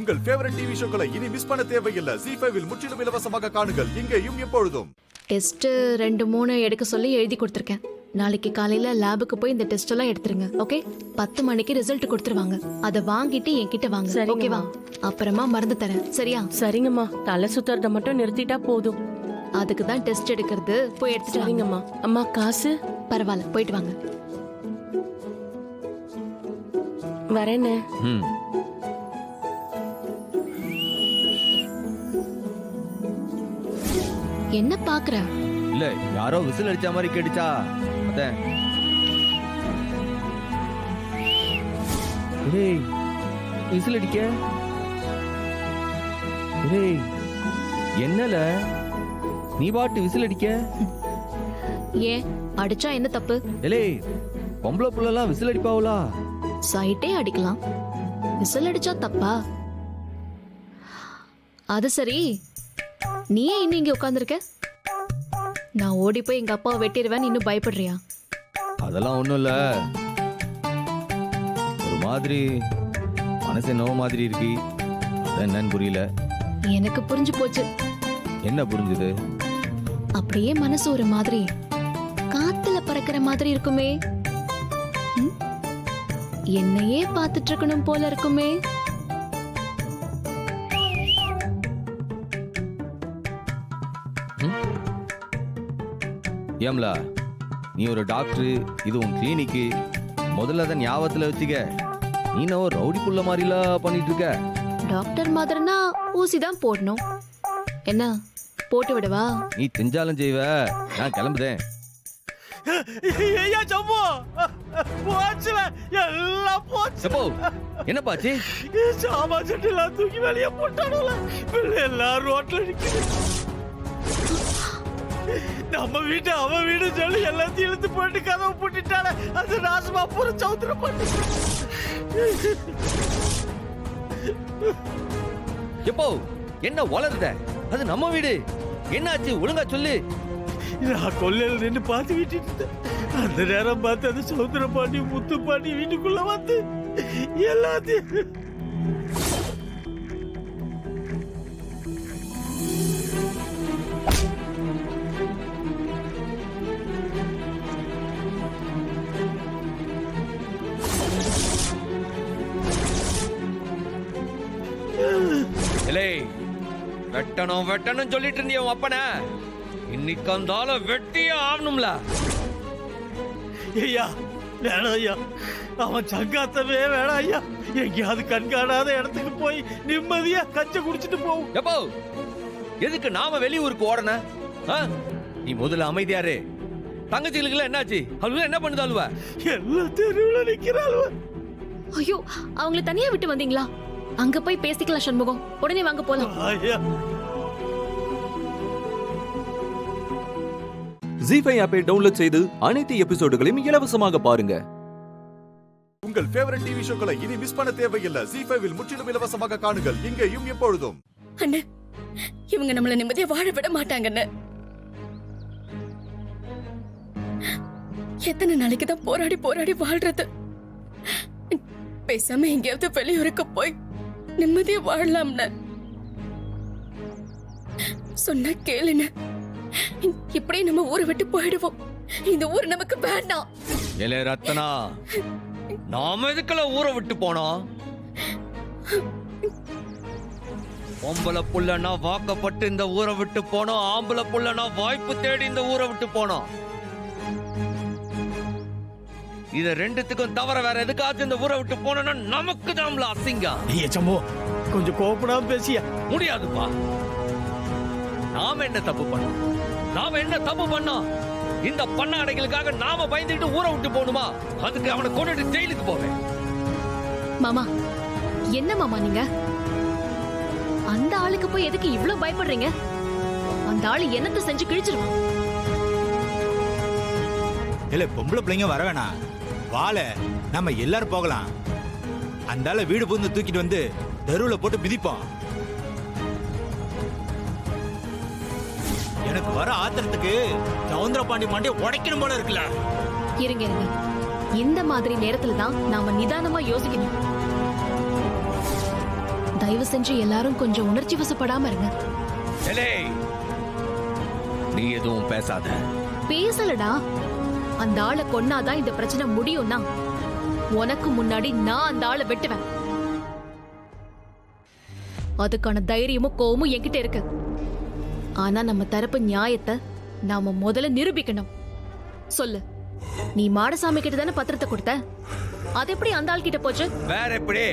உங்கள் favourite TV ஷோக்களை இனி miss பண்ண தேவையில்லை. ZEE5 இல் முற்றிலும் இலவசமாக காணுங்கள். இங்கேயும் எப்பொழுதும். டெஸ்ட் 2-3 எடுக்க சொல்லி எழுதி கொடுத்துருக்கேன். நாளைக்கு காலையில லேபுக்கு போய் இந்த டெஸ்ட் எல்லாம் எடுத்துருங்க. ஓகே? 10 மணிக்கு ரிசல்ட் கொடுத்துருவாங்க. அதை வாங்கிட்டு என்கிட்ட வாங்க. ஓகேவா? அப்புறமா மருந்து தரேன். சரியா? சரிங்கம்மா. தலை சுத்துறத மட்டும் நிறுத்திட்டா போதும். அதுக்கு தான் டெஸ்ட் எடுக்கிறது. போய் எடுத்துட்டு சரிங்கம்மா. அம்மா காசு? பரவாயில்ல, போயிட்டு வாங்க. வரேன்னு. என்ன பாக்குற? இல்ல யாரோ விசில் அடிச்ச மாதிரி கேட்டுச்சா அதான். ஏய் விசில் அடிக்க. ஏய் என்னல நீ பாட்டு விசில் அடிக்க? ஏன் அடிச்சா என்ன தப்பு? ஏய் பொம்பளை புள்ளலாம் விசில் அடிப்பாவளா? சைட்டே அடிக்கலாம். விசில் அடிச்சா தப்பா? அது சரி, நீ ஏன் இன்னும் இங்க உட்கார்ந்திருக்க? நான் ஓடி போய் எங்க அப்பாவை வெட்டிடுவேன், இன்னும் பயப்படுறியா? அதெல்லாம் ஒண்ணும் இல்ல. ஒரு மாதிரி மனசு என்னவோ மாதிரி இருக்கு. அது என்னன்னு புரியல. எனக்கு புரிஞ்சு போச்சு. என்ன புரிஞ்சுது? அப்படியே மனசு ஒரு மாதிரி காத்துல பறக்கிற மாதிரி இருக்குமே. என்னையே பார்த்துட்டு இருக்கணும் போல இருக்குமே. ஏம்லா நீ ஒரு டாக்டர், இது உன் கிளினிக்கு. முதல்ல அதை ஞாபகத்துல வச்சுக்க. நீ நான் ரவுடி புள்ள மாதிரிலாம் பண்ணிட்டு இருக்க. டாக்டர் மாதிரினா ஊசி தான் போடணும். என்ன போட்டு விடவா? நீ செஞ்சாலும் செய்வ. நான் கிளம்புதேன். என்ன பாச்சு? சாமா சட்டெல்லாம் தூக்கி வெளியே போட்டானுல. எல்லாரும் ரோட்ல நிக்குது. நம்ம வீட்டு அவன் வீடு சொல்லி எல்லாத்தையும் இழுத்து போட்டு கதவை போட்டுட்டால. அது நாசமா போற சௌத்திர பண்ணி. எப்போ என்ன வளருத? அது நம்ம வீடு. என்னாச்சு ஒழுங்கா சொல்லு. நான் கொல்லையில் நின்று பார்த்துக்கிட்டு இருந்தேன். அந்த நேரம் பார்த்து அது சௌத்திர பாண்டி முத்து பாண்டி வீட்டுக்குள்ள வந்து எல்லாத்தையும் வெட்டணும் வெட்டணும் சொல்லிட்டு இருந்திய அப்பன. இன்னைக்கு அந்தால வெட்டியே ஆகணும்ல. ஐயா வேணாம் ஐயா, அவன் சங்காத்தவே வேணாம் ஐயா. எங்கேயாவது கண்காணாத இடத்துக்கு போய் நிம்மதியா கச்ச குடிச்சிட்டு போவோம். எப்போ எதுக்கு நாம வெளியூருக்கு ஓடன? நீ முதல்ல அமைதியாரு. தங்கச்சிகளுக்கு என்னாச்சு? அவளுக்கு என்ன பண்ணுதாளுவ? எல்லா தெருவுல நிக்கிறாளுவ. ஐயோ, அவங்கள தனியா விட்டு வந்தீங்களா? அங்க போய் பேசிக்கலாம் சண்முகம். உடனே வாங்க போலாம். ZEE5 ஆப்பை டவுன்லோட் செய்து அனைத்து எபிசோடுகளையும் இலவசமாக பாருங்க. உங்கள் ஃபேவரட் டிவி ஷோக்களை இனி மிஸ் பண்ண தேவையில்லை. ZEE5 இல் முற்றிலும் இலவசமாக காணுங்கள். இங்கேயும் எப்பொழுதும். அண்ணே, இவங்க நம்மள நிம்மதியா வாழ விட மாட்டாங்கன்னு. எத்தனை நாளைக்கு தான் போராடி போராடி வாழ்றது? பேசாம எங்கேயாவது வெளியூருக்கு போய் நிம்மதியா வாழலாம்னு சொன்ன கேளுன்னு. இப்படியே நம்ம ஊரை விட்டு போயிடுவோம். இந்த ஊர் நமக்கு வேண்டாம். ஏலே ரத்னா, நாம எதுக்குள்ள ஊரை விட்டு போனோம்? பொம்பளை புள்ளனா வாக்கப்பட்டு இந்த ஊரை விட்டு போனோம். ஆம்பளை புள்ளனா வாய்ப்பு தேடி இந்த ஊரை விட்டு போனோம். இத ரெண்டுத்துக்கும் தவிர வேற எதுக்காச்சும் இந்த ஊரை விட்டு போனோம்னா நமக்கு தான்ல அசிங்கம். சம்போ கொஞ்சம் கோபப்படாம பேசிய முடியாதுப்பா. நாம என்ன தப்பு பண்ணோம்? நாம என்ன தப்பு பண்ணோம்? இந்த பண்ணாடைகளுக்காக நாம பயந்துட்டு ஊரை விட்டு போகணுமா? அதுக்கு அவனை கொண்டுட்டு ஜெயிலுக்கு போவேன். மாமா, என்ன மாமா நீங்க? அந்த ஆளுக்கு போய் எதுக்கு இவ்ளோ பயப்படுறீங்க? அந்த ஆளு என்னத்தை செஞ்சு கிழிச்சிருவான். இல்ல பொம்பளை பிள்ளைங்க வர வேணாம். வாழ நம்ம எல்லாரும் போகலாம். அந்த ஆளை வீடு புகுந்து தூக்கிட்டு வந்து தெருவுல போட்டு மிதிப்போம். எனக்கு வர ஆத்திரத்துக்கு சவுந்தர பாண்டி மாண்டிய உடைக்கணும் போல இருக்குல்ல. இருங்க இருங்க, இந்த மாதிரி நேரத்துல தான் நாம நிதானமா யோசிக்கணும். தயவு செஞ்சு எல்லாரும் கொஞ்சம் உணர்ச்சி வசப்படாம இருங்க. ஏலே, நீ எதுவும் பேசாத. பேசலடா. அந்த ஆளை கொன்னாதான் இந்த பிரச்சனை முடியும்னா உனக்கு முன்னாடி நான் அந்த ஆளை வெட்டுவேன். அதுக்கான தைரியமும் கோவமும் என்கிட்ட இருக்கு. ஆனா நம்ம தரப்பு நியாயத்தை நாம முதல்ல நிரூபிக்கணும். சொல்லு, நீ மாடசாமி கிட்ட தானே பத்திரத்தை கொடுத்த? அது எப்படி அந்த ஆள் கிட்ட போச்சு? வேற எப்படி?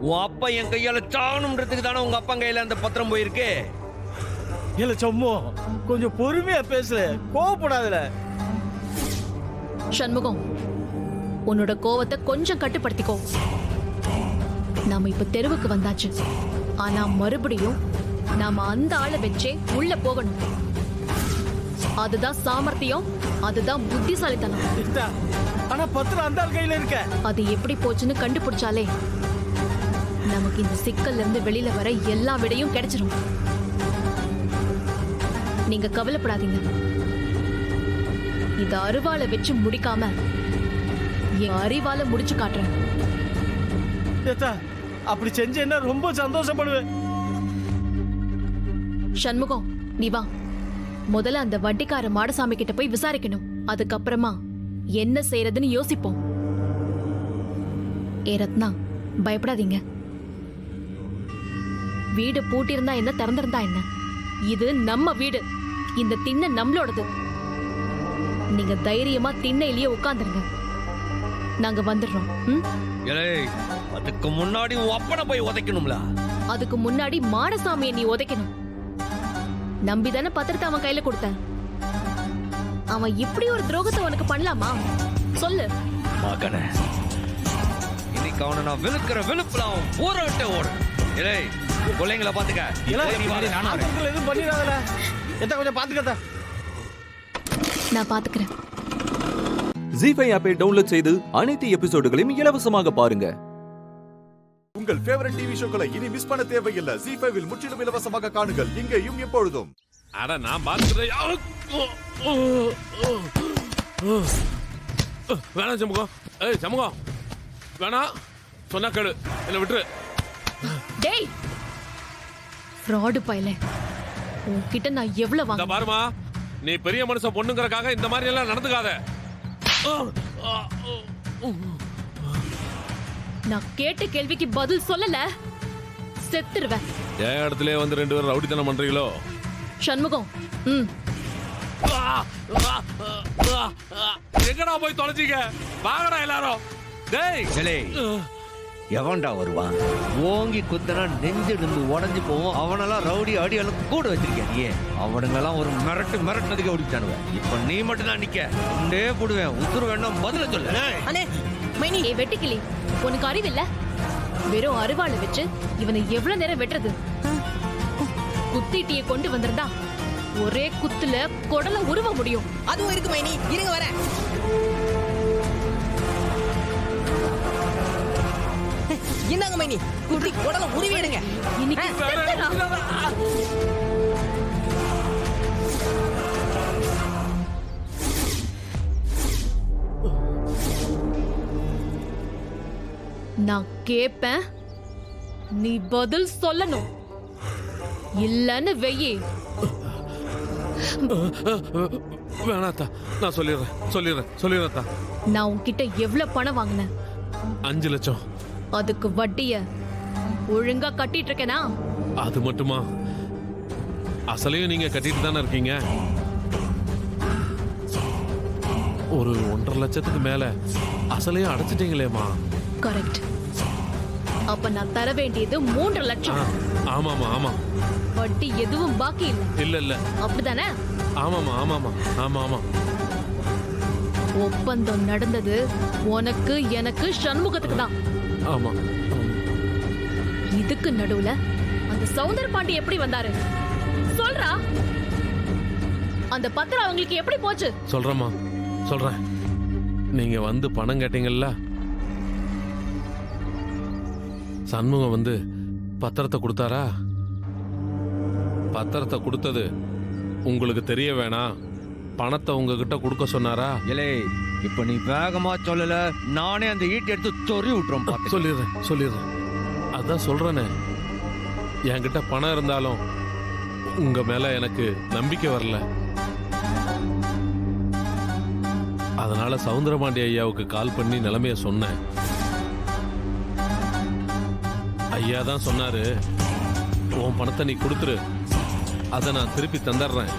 உன் அப்பா என் கையால சாகணும்ன்றதுக்கு தானே உங்க அப்பா கையில அந்த பத்திரம் போயிருக்கு. இல்ல சம்மு, கொஞ்சம் பொறுமையா பேசல, கோவப்படாதல. சண்முகம், உன்னோட கோவத்தை கொஞ்சம் கட்டுப்படுத்திக்கோ. நாம இப்ப தெருவுக்கு வந்தாச்சு. ஆனா மறுபடியும் நாம அந்த ஆளை வச்சே உள்ள போகணும். அதுதான் சாமர்த்தியம், அதுதான் புத்திசாலித்தனம். ஆனா பத்திரம் அந்த ஆள் கையில இருக்க. அது எப்படி போச்சுன்னு கண்டுபிடிச்சாலே நமக்கு இந்த சிக்கல்ல இருந்து வெளியில வர எல்லா விடையும் கிடைச்சிரும். நீங்க கவலைப்படாதீங்க. இத அருவால வச்சு முடிக்காம என் அறிவால முடிச்சு காட்டுறேன். அப்படி செஞ்சேன்னா ரொம்ப சந்தோஷப்படுவேன். சண்முகம், நீ வா. முதல்ல அந்த வட்டிக்கார மாடசாமி கிட்ட போய் விசாரிக்கணும். அதுக்கப்புறமா என்ன செய்யறதுன்னு யோசிப்போம். ஏ ரத்னா, பயப்படாதீங்க. வீடு பூட்டியிருந்தா என்ன, திறந்திருந்தா என்ன, இது நம்ம வீடு. இந்த திண்ணை நம்மளோடது. நீங்க தைரியமா திண்ணையிலேயே உட்கார்ந்துருங்க. நாங்க வந்துடுறோம். ஏலே, அதுக்கு முன்னாடி உன் அப்பனை போய் உதைக்கணும்ல. அதுக்கு முன்னாடி மாடசாமியை நீ உதைக்கணும். நம்பிதானே பத்திரத்தை அவன் கையில கொடுத்த. அவன் இப்படி ஒரு துரோகத்தை உனக்கு பண்ணலாமா? சொல்லு மகனே, இன்னைக்கு அவனை நான் விழுக்கிற விழுப்புல அவன் ஊற விட்டு ஓடும். ஏலே, பிள்ளைங்களை பாத்துக்க. எதுவும் பண்ணிடாதல. கொஞ்சம் பாத்துக்கத்த. நான் பாத்துக்கிறேன். ஜி5 ஆப்பை டவுன்லோட் செய்து அனைத்து எபிசோடுகளையும் இலவசமாக பாருங்க. உங்கள் ஃபேவரட் டிவி ஷோக்களை இனி மிஸ் பண்ண தேவையில்லை. ஜி5 முற்றிலும் இலவசமாக காணுங்கள், இங்கேயும் எப்பொழுதும். அட நான் பாத்துக்கிறேன். வேணாம் சமூகம். ஏய் சமூகம், வேணாம் சொன்னா கேளு, என்ன விட்டுரு. டேய் ஃப்ராட் பையலே, உன்கிட்ட நான் எவ்வளவு இந்த வாங்க. பாருமா, நீ பெரிய மனுஷன் பொண்ணுங்கறக்காக இந்த மாதிரி எல்லாம் நடந்துக்காத. நான் கேட்ட கேள்விக்கு பதில் சொல்லல செத்துருவேன். என் இடத்துல வந்து 2 பேரும் ரவுடித்தனம் பண்றீங்களோ? சண்முகம், எங்கடா போய் தொலைச்சிங்க? வாங்கடா எல்லாரும். டேய் ஏலே, எவன்டா வருவான்? ஓங்கி குத்தனா நெஞ்சிருந்து உடஞ்சு போவோம். அவனெல்லாம் ரவுடி அடியாலும் கூட வச்சிருக்கேன். நீ அவனுங்கெல்லாம் ஒரு மிரட்டுனதுக்கு ஓடிச்சானுவ. இப்ப நீ மட்டும் தான் நிக்க. உண்டே போடுவேன். உசுறு வேண்டாம், பதில சொல்லு. ஏய் வெட்டுக்கிளி, உனக்கு அறிவில்ல? வெறும் அருவாளை வச்சு இவனை எவ்வளவு நேரம் வெட்டுறது? குத்திட்டியை கொண்டு வந்திருந்தா ஒரே குத்துல குடல உருவ முடியும். அதுவும் இருக்கு மைனி, இருங்க வரேன். இந்தாங்க மைனி, குட்டி குடல உருவி எடுங்க. இன்னைக்கு செத்துடா. நான் கேப்பேன், நீ பதில் சொல்லணும். இல்லன்னு வெயி. வேணாத்தா, நான் சொல்லிடுறேன். நான் உன்கிட்ட எவ்வளவு பணம் வாங்கினேன்? 5 லட்சம். அதுக்கு வட்டிய ஒழுங்கா கட்டிட்டு இருக்கேனா? அது மட்டுமா? அசலையும் நீங்க கட்டிட்டு தானே இருக்கீங்க. ஒரு 1.5 லட்சத்துக்கு மேல அசலையும் அடைச்சிட்டீங்களேமா? கரெக்ட். அப்ப நான் தர வேண்டியது 3 லட்சம். ஆமா. வட்டி எதுவும் பாக்கி இல்ல. இல்ல. அப்படிதானே? ஆமா. ஒப்பந்தம் நடந்தது உனக்கு, எனக்கு, சண்முகத்துக்கு தான். ஆமா. இதுக்கு நடுவுல அந்த சௌந்தர பாண்டி எப்படி வந்தாரு? சொல்றா. அந்த பத்திரம் அவங்களுக்கு எப்படி போச்சு? சொல்றேன். நீங்க வந்து பணம் கேட்டீங்கல்ல, சண்முகம் வந்து பத்திரத்தை கொடுத்தாரா? பத்திரத்தை கொடுத்தது உங்களுக்கு தெரிய வேணாம், பணத்தை உங்ககிட்ட கொடுக்க சொன்னாரா? ஏலே, இப்ப நீ வேகமா சொல்லல, நானே அந்த ஈட்டி எடுத்து சொறி விட்டுறோம். சொல்லிடுறேன். அதான் சொல்றேனே, என்கிட்ட பணம் இருந்தாலும் உங்க மேல எனக்கு நம்பிக்கை வரல. அதனால சவுந்தரபாண்டி ஐயாவுக்கு கால் பண்ணி நிலைமைய சொன்னேன். ஐயா தான் சொன்னாரு, உன் பணத்தை நீ கொடுத்துரு, அதை நான் திருப்பி தந்துடுறேன்,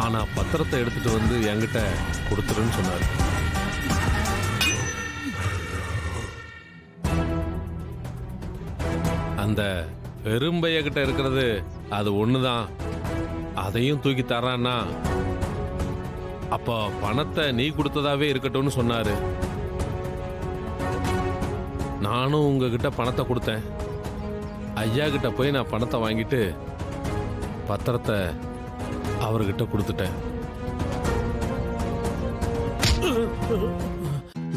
ஆனா பத்திரத்தை எடுத்துட்டு வந்து என்கிட்ட கொடுத்துருன்னு சொன்னாரு. அந்த பெரும்பைய கிட்ட இருக்கிறது அது ஒண்ணுதான், அதையும் தூக்கி தரான்னா அப்ப பணத்தை நீ கொடுத்ததாவே இருக்கட்டும்னு சொன்னாரு. நானும் உங்ககிட்ட பணத்தை கொடுத்தேன். ஐயா கிட்ட போய் நான் பணத்தை வாங்கிட்டு பத்திரத்தை அவர்கிட்ட கொடுத்துட்டேன்.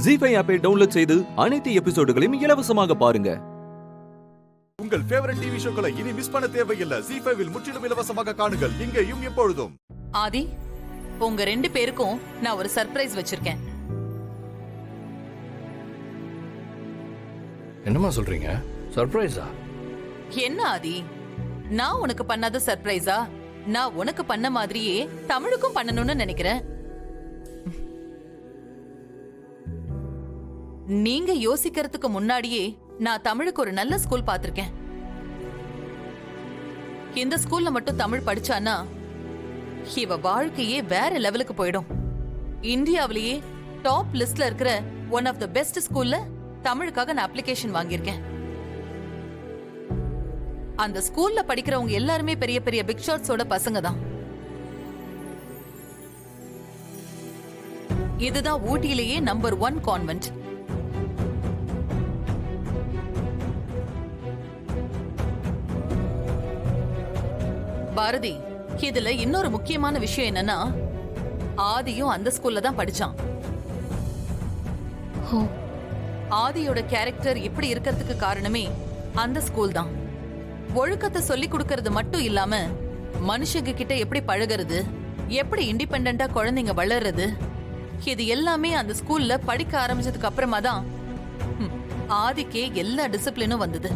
ஜி5 ஆப்பை டவுன்லோட் செய்து அனைத்து எபிசோடுகளையும் இலவசமாக பாருங்க. உங்கள் ஃபேவரட் டிவி ஷோக்களை இனி மிஸ் பண்ண தேவையில்லை. ஜி5 முற்றிலும் இலவசமாக காணுங்கள், இங்கேயும் எப்பொழுதும். ஆதி, உங்க 2 பேருக்கும் நான் ஒரு சர்ப்ரைஸ் வச்சிருக்கேன். என்னமா சொல்றீங்க? சர்ப்ரைஸா? என்ன ஆதி, நான் உனக்கு பண்ணாத சர்ப்ரைஸா? நான் உனக்கு பண்ண மாதிரியே தமிழுக்கும் பண்ணணும்னு நினைக்கிறேன். நீங்க யோசிக்கிறதுக்கு முன்னாடியே நான் தமிழுக்கு ஒரு நல்ல ஸ்கூல் பார்த்திருக்கேன். இந்த ஸ்கூல்ல மட்டும் தமிழ் படிச்சானா இவ வாழ்க்கையே வேற லெவலுக்கு போயிடும். இந்தியாவிலேயே டாப் லிஸ்ட்ல இருக்கிற ஒன் ஆஃப் த பெஸ்ட் ஸ்கூல்ல தமிழுக்காக நான் அப்ளிகேஷன் வாங்கியிருக்கேன். அந்த ஸ்கூல்ல படிக்கிறவங்க எல்லாருமே பெரிய பெரிய பிக் ஷாட்ஸோட பசங்க தான். இதுதான் ஊட்டியிலேயே நம்பர் 1 கான்வென்ட். பாரதி, இதுல இன்னொரு முக்கியமான விஷயம் என்னன்னா, ஆதியும் அந்த ஸ்கூல்ல தான் படிச்சான். ஆதியோட கேரக்டர் இப்படி இருக்கிறதுக்கு காரணமே அந்த ஸ்கூல் தான். ஒழுக்கத்தை சொல்லி கொடுக்கறது மட்டும் இல்லாம மனுஷங்க கிட்ட எப்படி பழகிறது, எப்படி இண்டிபெண்டா குழந்தைங்க வளர்றது, இது எல்லாமே அந்த ஸ்கூல்ல படிக்க ஆரம்பிச்சதுக்கு அப்புறமா தான் ஆதிக்கே எல்லா டிசிப்ளினும் வந்தது.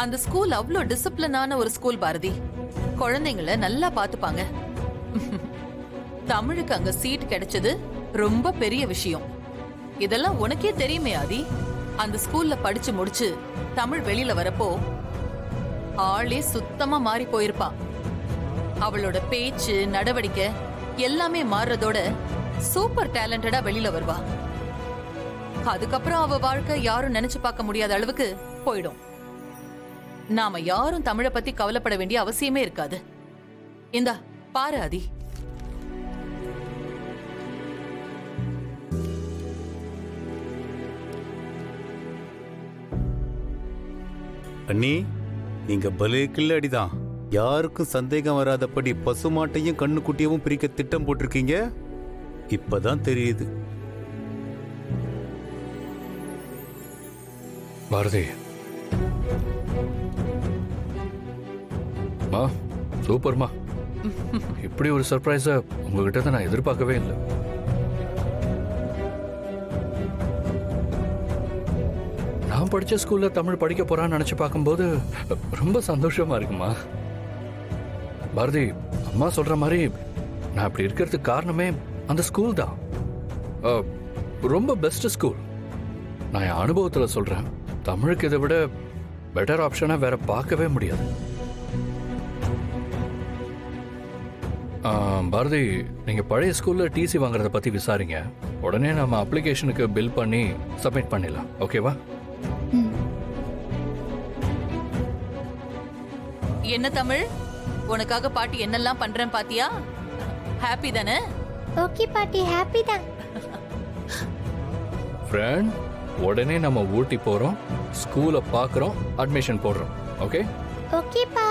அந்த ஸ்கூல் அவ்வளோ டிசிப்ளினான ஒரு ஸ்கூல் பாரதி. குழந்தைங்களை நல்லா பாத்துப்பாங்க. தமிழுக்கு அங்க சீட் கிடைச்சது ரொம்ப பெரிய விஷயம். இதெல்லாம் உனக்கே தெரியுமே ஆதி. அந்த ஸ்கூல்ல படிச்சு முடிச்சு தமிழ் வெளியில வரப்போ ஆளே சுத்தமா மாறி போயிருப்பா. அவளோட பேச்சு நடவடிக்கை எல்லாமே மாறுறதோட சூப்பர் டேலண்டடா வெளியில வருவா. அதுக்கப்புறம் அவ வாழ்க்கை யாரும் நினைச்சு பார்க்க முடியாத அளவுக்கு போயிடும். நாம யாரும் தமிழை பத்தி கவலைப்பட வேண்டிய அவசியமே இருக்காது. இந்தா பாரு ஆதி. அண்ணி, நீங்க பலே கில்லடிதான். யாருக்கும் சந்தேகம் வராதபடி பசுமாட்டையும் கண்ணுக்குட்டியவும் பிரிக்க திட்டம் போட்டிருக்கீங்க. இப்பதான் தெரியுது. பாரதி, மா சூப்பர்மா. இப்படி ஒரு சர்ப்ரைஸ உங்ககிட்ட தான் நான் எதிர்பார்க்கவே இல்லை. நான் படிச்ச ஸ்கூல்ல தமிழ் படிக்க போறான்னு நினைச்சு பார்க்கும்போது ரொம்ப சந்தோஷமா இருக்குமா. பாரதி, அம்மா சொல்ற மாதிரி நான் இப்படி இருக்கிறதுக்கு காரணமே அந்த ஸ்கூல் தான். ரொம்ப பெஸ்ட் ஸ்கூல். நான் என் அனுபவத்தில் சொல்றேன், தமிழுக்கு இதை விட பெட்டர் ஆப்ஷனை வேற பார்க்கவே முடியாது. பாரதி, நீங்க பழைய ஸ்கூல்ல டிசி வாங்குறத பத்தி விசாரிங்க. உடனே நம்ம அப்ளிகேஷனுக்கு பில் பண்ணி சப்மிட் பண்ணிடலாம். ஓகேவா? என்ன தமிழ், உனக்காக பாட்டி என்னெல்லாம் பண்றேன் பாத்தியா? ஹாப்பி தானே? ஓகே பாட்டி, ஹாப்பி தான். ஃப்ரெண்ட், உடனே நம்ம ஊட்டி போறோம், ஸ்கூலை பார்க்குறோம், அட்மிஷன் போடுறோம். ஓகே? ஓகேப்பா.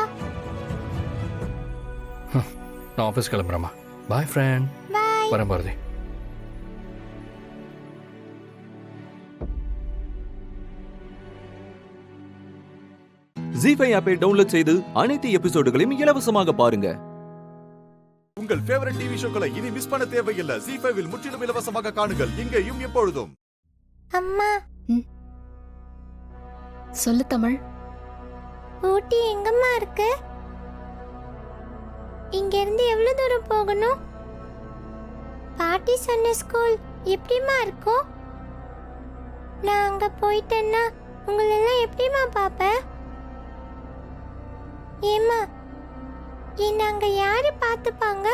நான் ஆஃபீஸ் கிளம்புறேம்மா. பாய் ஃப்ரெண்ட். பாய். வரேன் பாரதி. ஜி5 ஆப்பை டவுன்லோட் செய்து அனைத்து எபிசோடுகளையும் இலவசமாக பாருங்க. உங்கள் ஃபேவரட் டிவி ஷோக்களை இனி மிஸ் பண்ண தேவையில்லை. ஜி5 முற்றிலும் இலவசமாக காணுங்கள், இங்கேயும் எப்பொழுதும். அம்மா. சொல்லு தமிழ். ஊட்டி எங்கம்மா இருக்கு? இங்க இருந்து எவ்வளவு தூரம் போகணும்? பாட்டி சொன்ன ஸ்கூல் எப்படிமா இருக்கும்? நான் அங்க போயிட்டேன்னா உங்களெல்லாம் எப்படிமா பாப்பேன்? ஏமா என்ன அங்க யாரு பார்த்துப்பாங்க?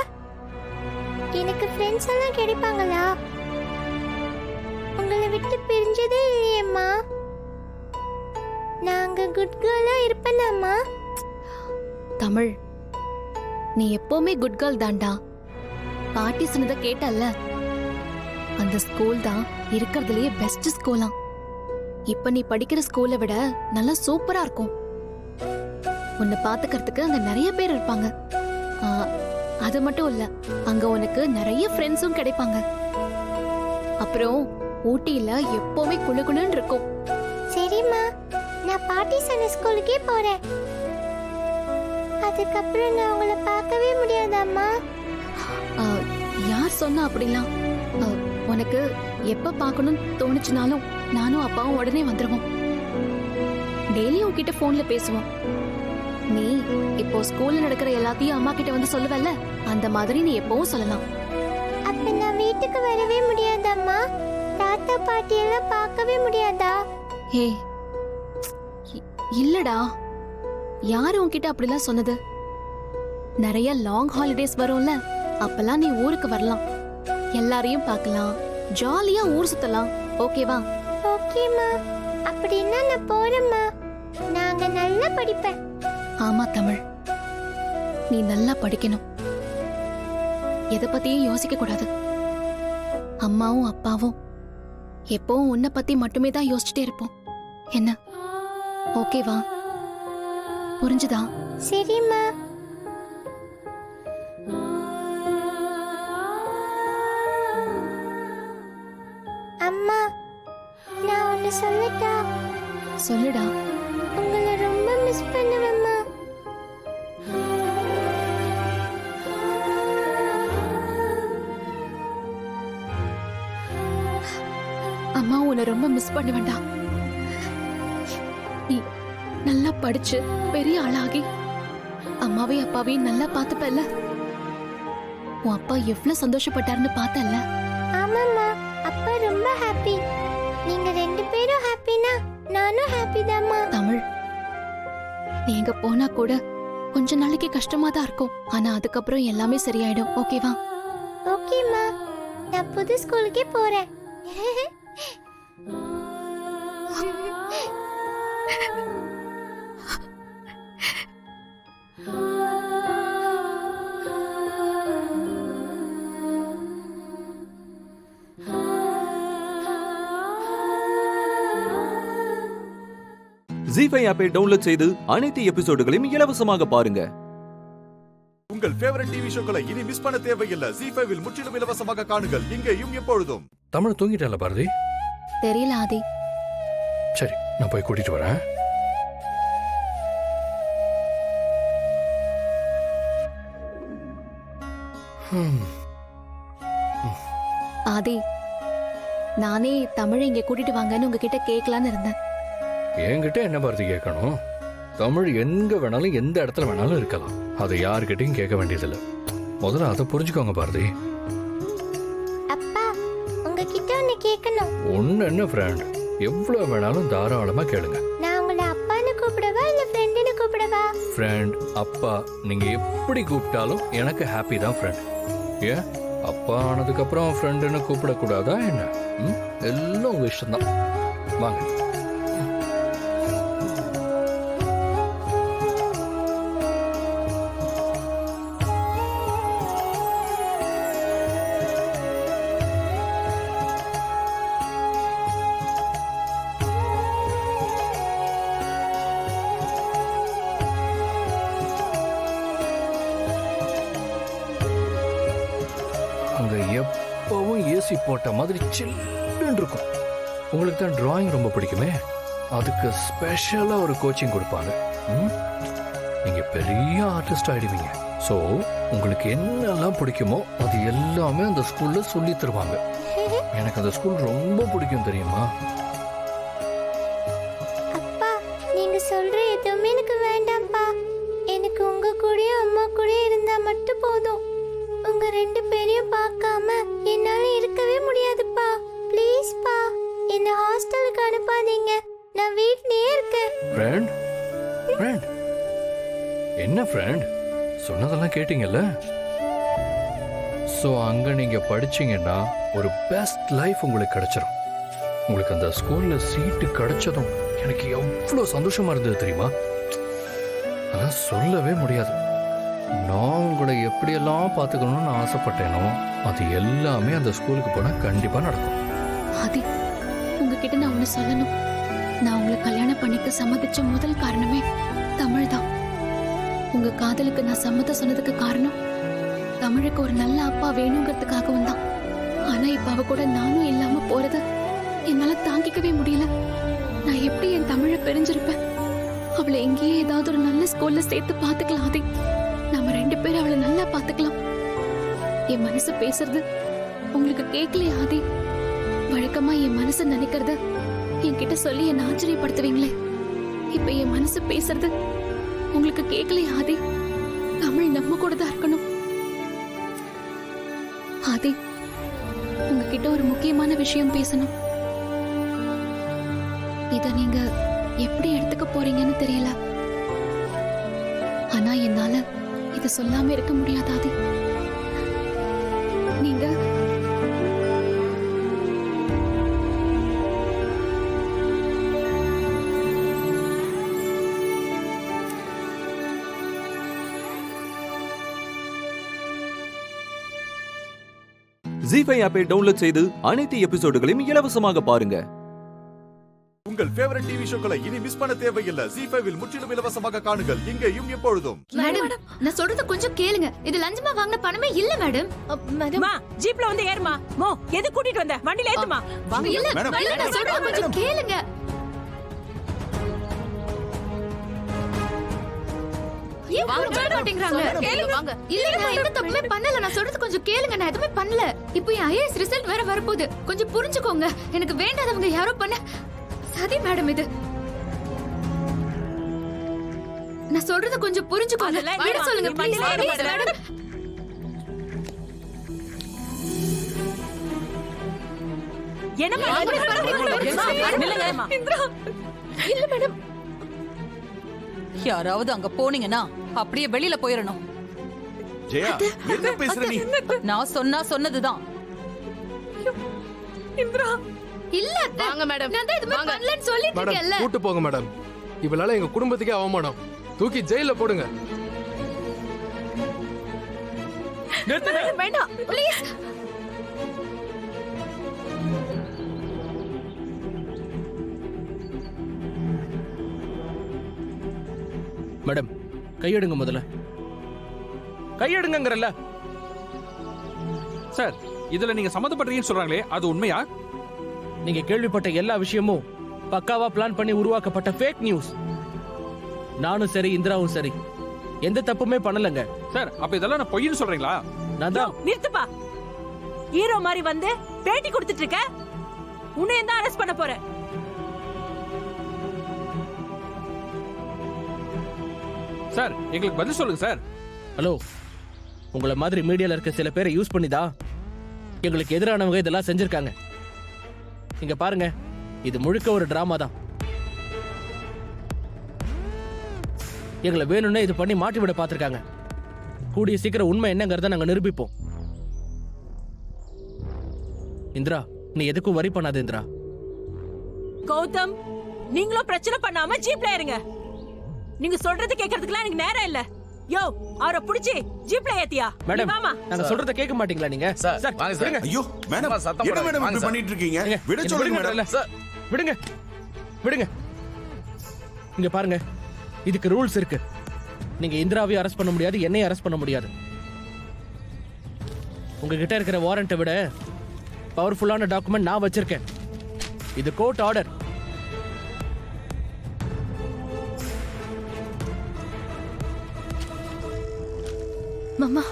எனக்கு ஃப்ரெண்ட்ஸ் எல்லாம் கிடைப்பாங்களா? உங்களை விட்டு பிரிஞ்சதே இல்லையேம்மா. நான் அங்க குட் கேர்லா இருப்பேனாம்மா? தமிழ், நீ எப்பவுமே குட் கேர்ள் தான்டா. பாட்டி சொன்னதை கேட்டல்ல, அந்த ஸ்கூல் தான் இருக்கிறதுலயே பெஸ்ட் ஸ்கூலாம். இப்ப நீ படிக்கிற ஸ்கூலை விட நல்லா சூப்பரா இருக்கும். உன்னை பாத்துக்கிறதுக்கு அங்க நிறைய பேர் இருப்பாங்க. அது மட்டும் இல்ல, அங்க உனக்கு நிறைய ஃப்ரெண்ட்ஸும் கிடைப்பாங்க. அப்புறம் ஊட்டியில எப்பவுமே குளு குளுன்னு இருக்கும். சரிம்மா, நான் பாட்டி சொன்ன ஸ்கூலுக்கே போறேன். அதுக்கப்புறம் நான் உங்களை பார்க்கவே முடியாதாம்மா? யார் சொன்னா அப்படிலாம்? உனக்கு எப்ப பார்க்கணும்னு தோணுச்சுனாலும் நானும் அப்பாவும் உடனே வந்துருவோம். டெய்லி உன்கிட்ட போன்ல பேசுவோம். நீ இப்போ ஸ்கூல்ல நடக்கிற எல்லாத்தையும் அம்மா கிட்ட வந்து சொல்லுவல்ல, அந்த மாதிரி நீ எப்பவும் சொல்லலாம். அப்ப நான் வீட்டுக்கு வரவே முடியாதாம்மா? தாத்தா பாட்டி எல்லாம் பார்க்கவே முடியாதா? ஹே, இல்லடா, யாரு உன்கிட்ட அப்படிலாம் சொன்னது? நிறைய லாங் ஹாலிடேஸ் வரும்ல, அப்பெல்லாம் நீ ஊருக்கு வரலாம், எல்லாரையும் பார்க்கலாம், ஜாலியா ஊர் சுத்தலாம். ஓகேவா? ஓகேம்மா, அப்படின்னா நான் போறேம்மா. நாங்க நல்லா படிப்பேன். ஆமா தமிழ், நீ நல்லா படிக்கணும். எதை பத்தியும் யோசிக்க கூடாது. அம்மாவும் அப்பாவும் எப்பவும் உன்னை பத்தி மட்டுமே தான் யோசிச்சுட்டே இருப்போம். என்ன ஓகேவா? புரிஞ்சுதா? சரிம்மா. அம்மா, நான் ஒன்னு சொல்லட்டா? சொல்லுடா. உங்களை ரொம்ப மிஸ் பண்ணுவேம்மா. அம்மா உன்னை ரொம்ப மிஸ் பண்ண வேண்டாம். நீ நல்லா படிச்சு பெரிய ஆளாகி அம்மாவையும் அப்பாவையும் நல்லா பார்த்துப்பல்ல. உன் அப்பா எவ்வளவு சந்தோஷப்பட்டாருன்னு பார்த்தல்ல? ஆமாம்மா, அப்பா ரொம்ப ஹாப்பி. நீங்க ரெண்டு பேரும் ஹாப்பினா நானும் ஹாப்பி தான்மா. தமிழ், நீ எங்க போனா கூட கொஞ்ச நாளைக்கு கஷ்டமா தான் இருக்கும். ஆனா அதுக்கப்புறம் எல்லாமே சரியாயிடும். ஓகேவா? ஓகேம்மா, நான் புது ஸ்கூலுக்கே போறேன். ஜி5 ஆப்பை டவுன்லோட் செய்து அனைத்து எபிசோடுகளையும் இலவசமாக பாருங்க. உங்கள் ஃபேவரட் டிவி ஷோக்களை இனி மிஸ் பண்ண தேவையில்லை. ஜி5 இல் முற்றிலும் இலவசமாக காணுங்கள், இங்கேயும் எப்பொழுதும். தமிழ் தூங்கிட்டல பாரதி? தெரியல ஆதி. சரி, நான் போய் கூட்டிட்டு வரேன். ஆதி, நானே தமிழை இங்க கூட்டிட்டு வாங்கன்னு உங்ககிட்ட கேட்கலான்னு இருந்தேன். என்கிட்ட என்ன பாரதி கேட்கணும்? தமிழ் எங்க வேணாலும் எந்த இடத்துல வேணாலும் இருக்கலாம். அதை யாருக்கிட்டையும் கேட்க வேண்டியதில்லை. முதல்ல அதை புரிஞ்சுக்கோங்க பாரதி. அப்பா, உங்ககிட்ட ஒன்னு கேட்கணும். ஒன்னு என்ன ஃப்ரெண்ட், எவ்வளவு வேணாலும் தாராளமா கேளுங்க. நான் உங்களை அப்பான்னு கூப்பிடவா இல்ல ஃப்ரெண்டுன்னு கூப்பிடவா? ஃப்ரெண்ட், அப்பா, நீங்க எப்படி கூப்பிட்டாலும் எனக்கு ஹாப்பி தான் ஃப்ரெண்ட். ஏன் அப்பா ஆனதுக்கு அப்புறம் ஃப்ரெண்டுன்னு கூப்பிடக்கூடாதா என்ன? எல்லாம் உங்க இஷ்டம் தான். வாங்க. அங்க எப்பவும் ஏசி போட்ட மாதிரி சில்லுன்னு இருக்கும். உங்களுக்கு தான் டிராயிங் ரொம்ப பிடிக்குமே, அதுக்கு ஸ்பெஷலா ஒரு கோச்சிங் கொடுப்பாங்க. நீங்க பெரிய ஆர்டிஸ்ட் ஆயிடுவீங்க. ஸோ உங்களுக்கு என்னெல்லாம் பிடிக்குமோ அது எல்லாமே அந்த ஸ்கூல்ல சொல்லி தருவாங்க. எனக்கு அந்த ஸ்கூல் ரொம்ப பிடிக்கும் தெரியுமா? அப்பா, நீங்க சொல்ற எதுவுமே எனக்கு வேண்டாம். உங்க ரெண்டு பேரையும் பார்க்காம என்னால இருக்கவே முடியாதுப்பா. ப்ளீஸ் பா, என்ன ஹாஸ்டலுக்கு அனுப்பாதீங்க. நான் வீட்லயே இருக்கேன். ஃப்ரெண்ட் ஃப்ரெண்ட் என்ன ஃப்ரெண்ட் சொன்னதெல்லாம் கேட்டீங்கல்ல? ஸோ அங்கே நீங்கள் படிச்சீங்கன்னா ஒரு பெஸ்ட் லைஃப் உங்களுக்கு கிடைச்சிரும். உங்களுக்கு அந்த ஸ்கூலில் சீட்டு கிடைச்சதும் எனக்கு எவ்வளோ சந்தோஷமா இருந்தது தெரியுமா? அதான் சொல்லவே முடியாது. நான் உங்களை எப்படியெல்லாம் பார்த்துக்கணும்னு ஆசைப்பட்டேனோ அது எல்லாமே அந்த ஸ்கூலுக்கு போனால் கண்டிப்பாக நடக்கும். ஆதி, உங்ககிட்ட நான் ஒன்று சொல்லணும். நான் உங்களை கல்யாணம் பண்ணிக்க சம்மதிச்ச முதல் காரணமே தமிழ் தான். உங்க காதலுக்கு நான் சம்மதம் சொன்னதுக்கு காரணம் தமிழுக்கு ஒரு நல்ல அப்பா வேணுங்கிறதுக்காகவும் தான். ஆனா இப்ப அவ கூட நானும் இல்லாம போறத என்னால தாங்கிக்கவே முடியல. நான் எப்படி என் தமிழை பிரிஞ்சிருப்பேன்? அவளை எங்கேயே ஏதாவது ஒரு நல்ல ஸ்கூல்ல சேர்த்து பாத்துக்கலாம் ஆதி. நம்ம ரெண்டு பேரும் அவளை நல்லா பாத்துக்கலாம். என் மனசு பேசுறது உங்களுக்கு கேட்கலையா ஆதி? வழக்கமா என் மனசு நினைக்கிறத என்கிட்ட சொல்லி என்ன ஆச்சரியப்படுத்துவீங்களே, இப்ப என் மனசு பேசுறது உங்களுக்கு கேட்கலையா ஆதி? தமிழ் நம்ம கூட தான் இருக்கணும். ஆதி, உங்ககிட்ட ஒரு முக்கியமான விஷயம் பேசணும். இத நீங்க எப்படி எடுத்துக்க போறீங்கன்னு தெரியல. ஆனா என்னால இத சொல்லாம இருக்க முடியாது ஆதி. நீங்க ஜி5 ஆப்பை டவுன்லோட் செய்து அனைத்து எபிசோடுகளையும் இலவசமாக பாருங்க. உங்கள் ஃபேவரட் டிவி ஷோக்களை இனி மிஸ் பண்ண தேவையில்லை. ஜி5 முற்றிலும் இலவசமாக காணுங்கள், இங்கேயும் எப்பொழுதும். மேடம், நான் சொல்றது கொஞ்சம் கேளுங்க. இது லஞ்சமா வாங்கின பணமே இல்ல மேடம். மேடம் ஜீப்ல வந்து ஏறுமா. மோ எது கூட்டிட்டு வந்த? வண்டில ஏத்துமா. இல்ல, நான் சொல்றது கொஞ்சம் கேளுங்க. நான் சொல்றது கொஞ்சம் கேளுங்க. நான் எதுவுமே பண்ணல. இப்போ என் ஐஏஎஸ் ரிசல்ட் வேற வரப்போகுது. கொஞ்சம் புரிஞ்சுக்கோங்க. எனக்கு வேண்டாதவங்க யாரோ பண்ண சதி மேடம் இது. நான் சொல்றது கொஞ்சம் புரிஞ்சுக்கோங்க. விட சொல்லுங்க ப்ளீஸ் மேடம். இல்ல மேடம், யாராவது அங்க போனீங்கன்னா அப்படியே வெளியில போயிடணும். ஜெயா, என்ன பேசுற நீ? நான் சொன்னதுதான். இல்ல வாங்க மேடம். நான் எதுவுமே பண்ணலன்னு சொல்லிட்டு இருக்கேன்ல. கூட்டி போங்க மேடம். இவளால எங்க குடும்பத்துக்கே அவமானம். தூக்கி ஜெயில போடுங்க. வேண்டாம் ப்ளீஸ். மேடம் கையெடுங்க, முதல்ல கையெடுங்கங்கறல்ல. சார், இதுல நீங்க சம்மந்தப்படுறீங்கன்னு சொல்றாங்களே, அது உண்மையா? நீங்க கேள்விப்பட்ட எல்லா விஷயமும் பக்காவா பிளான் பண்ணி உருவாக்கப்பட்ட ஃபேக் நியூஸ். நானும் சரி, இந்திராவும் சரி, எந்த தப்புமே பண்ணலங்க. சார், அப்ப இதெல்லாம் நான் பொய்ன்னு சொல்றீங்களா? நான் தான். நிறுத்துப்பா. ஹீரோ மாதிரி வந்து பேட்டி கொடுத்துட்டு இருக்க. உன்னை தான் அரெஸ்ட் பண்ண போறேன். சார், எங்களுக்கு பதில் சொல்லுங்க சார். ஹலோ, உங்களை மாதிரி மீடியால இருக்க சில பேரை யூஸ் பண்ணிதான் எங்களுக்கு எதிரானவங்க இதெல்லாம் செஞ்சிருக்காங்க. இங்க பாருங்க, இது முழுக்க ஒரு டிராமா தான். எங்களை வேணும்னே இது பண்ணி மாட்டி விட பார்த்திருக்காங்க. கூடிய சீக்கிரம் உண்மை என்னங்கறத நாங்க நிரூபிப்போம். இந்திரா, நீ எதுக்கும் வரி பண்ணாத இந்திரா. கௌதம், நீங்களும் பிரச்சனை பண்ணாம ஜீப்ல ஏறுங்க. நீங்க சொல்றது கேக்குறதுக்குலாம் எனக்கு நேரம் இல்ல. யோ, அவரை புடிச்சு ஜீப்ல ஏத்தியா? மேடம், வாமா. நாங்க சொல்றத கேட்க மாட்டீங்களா நீங்க? சார், விடுங்க. ஐயோ மேடம், என்ன மேடம் இப்படி பண்ணிட்டு இருக்கீங்க? விட சொல்லுங்க மேடம். சார், விடுங்க விடுங்க. இங்க பாருங்க, இதுக்கு ரூல்ஸ் இருக்கு. நீங்க இந்திராவை அரெஸ்ட் பண்ண முடியாது, என்னையும் அரெஸ்ட் பண்ண முடியாது. உங்ககிட்ட இருக்கிற வாரண்ட்டை விட பவர்ஃபுல்லான டாக்குமெண்ட் நான் வச்சிருக்கேன். இது கோர்ட் ஆர்டர். மாமா,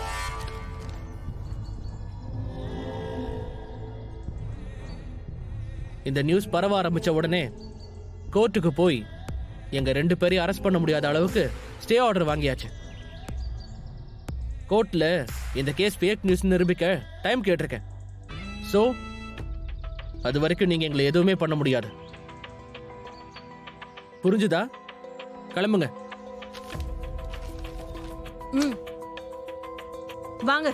இந்த நியூஸ் பரவ ஆரம்பிச்ச உடனே கோர்ட்டுக்கு போய் எங்க ரெண்டு பேரையும் அரெஸ்ட் பண்ண முடியாத அளவுக்கு ஸ்டே ஆர்டர் வாங்கியாச்சு. கோர்ட்ல இந்த கேஸ் ஃபேக் நியூஸ் நிரூபிக்க டைம் கேட்டிருக்கேன். ஸோ அது வரைக்கும் நீங்க எங்களை எதுவுமே பண்ண முடியாது. புரிஞ்சுதா? கிளம்புங்க. ம் வாங்க.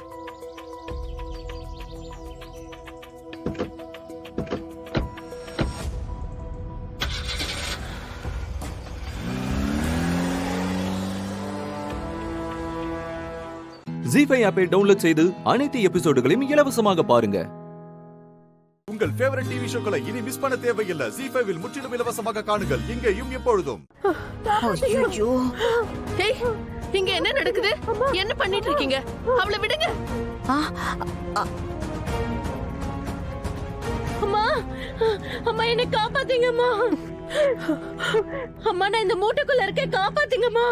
ஜி5 ஆப்பை டவுன்லோட் செய்து அனைத்து எபிசோடுகளையும் இலவசமாக பாருங்க. உங்கள் ஃபேவரட் டிவி ஷோக்களை இனி மிஸ் பண்ண தேவையில்லை. ஜி5 முற்றிலும் இலவசமாக காணுங்கள் இங்கேயும் எப்பொழுதும். டேய், இங்க என்ன நடக்குது? என்ன பண்ணிட்டு இருக்கீங்க? அவளை விடுங்க. அம்மா அம்மா என்ன காப்பாத்தீங்கம்மா. அம்மா நான் இந்த மூட்டைக்குள்ள இருக்க, காப்பாத்தீங்கம்மா.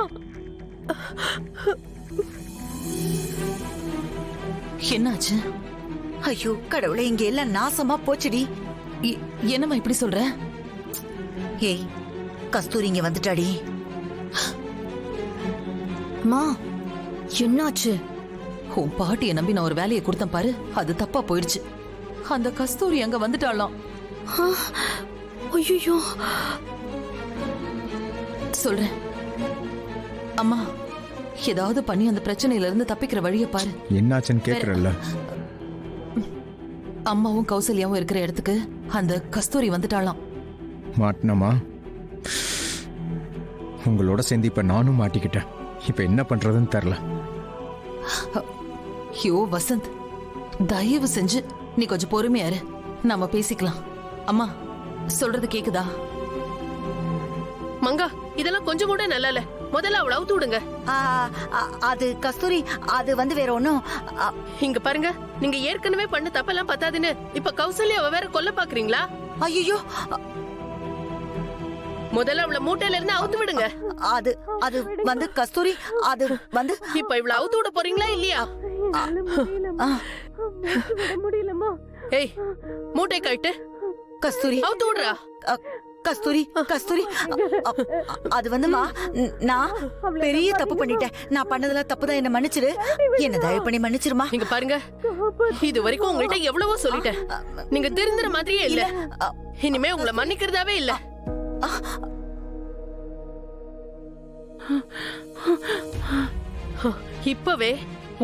என்னாச்சு? ஐயோ கடவுளே, இங்க எல்லாம் நாசமா போச்சுடி. என்னம்மா இப்படி சொல்ற? ஏய், கஸ்தூரி இங்க வந்துட்டாடி. மா, என்னாச்சு? உன் பாட்டியை நம்பி நான் ஒரு வேலையை கொடுத்தேன் பாரு, அது தப்பா போயிடுச்சு. அந்த கஸ்தூரி அங்க வந்துட்டாளாம். ஐயோ, சொல்றேன் அம்மா, ஏதாவது பண்ணி அந்த பிரச்சனையில இருந்து தப்பிக்கிற வழியை பாரு. என்னாச்சுன்னு கேக்குறல்ல. அம்மாவும் கௌசல்யாவும் இருக்கிற இடத்துக்கு அந்த கஸ்தூரி வந்துட்டாளாம். மாட்டினமா, உங்களோட சேர்ந்து இப்ப நானும் மாட்டிக்கிட்டேன். இப்ப என்ன பண்றதுன்னு தெரியல. ஐயோ வசந்த், தயவு செஞ்சு நீ கொஞ்சம் பொறுமையா இரு, நாம பேசிக்கலாம். அம்மா சொல்றது கேக்குதா? மங்கா, இதெல்லாம் கொஞ்சம் கூட நல்லா இல்ல. முதல்ல அவளை அவுத்து விடுங்க. அது கஸ்தூரி, அது வந்து வேற ஒண்ணும். இங்க பாருங்க, நீங்க ஏற்கனவே பண்ண தப்பெல்லாம் பத்தாதுன்னு இப்ப கௌசல்யாவை வேற கொல்ல பாக்குறீங்களா? ஐயோ, முதல்ல அவளை மூட்டையில இருந்து அவுத்து விடுங்க. அது அது வந்து கஸ்தூரி, அது வந்து இப்ப இவளை அவுத்து விட போறீங்களா இல்லையா? முடியலம்மா. ஏய், மூட்டை கட்டு. கஸ்தூரி அவுத்து விடுறா. கஸ்தூரி, கஸ்தூரி, அது வந்துமா, நான் பெரிய தப்பு பண்ணிட்டேன். நான் பண்ணதெல்லாம் தப்புதான், என்ன மன்னிச்சிரு. என்ன தயவு பண்ணி மன்னிச்சிருமா. இங்க பாருங்க, இது வரைக்கும் உங்கள்கிட்ட எவ்வளவோ சொல்லிட்டேன். நீங்க திருந்துற மாதிரியே இல்ல. இனிமே உங்களை மன்னிக்கிறதாவே இல்ல. இப்பவே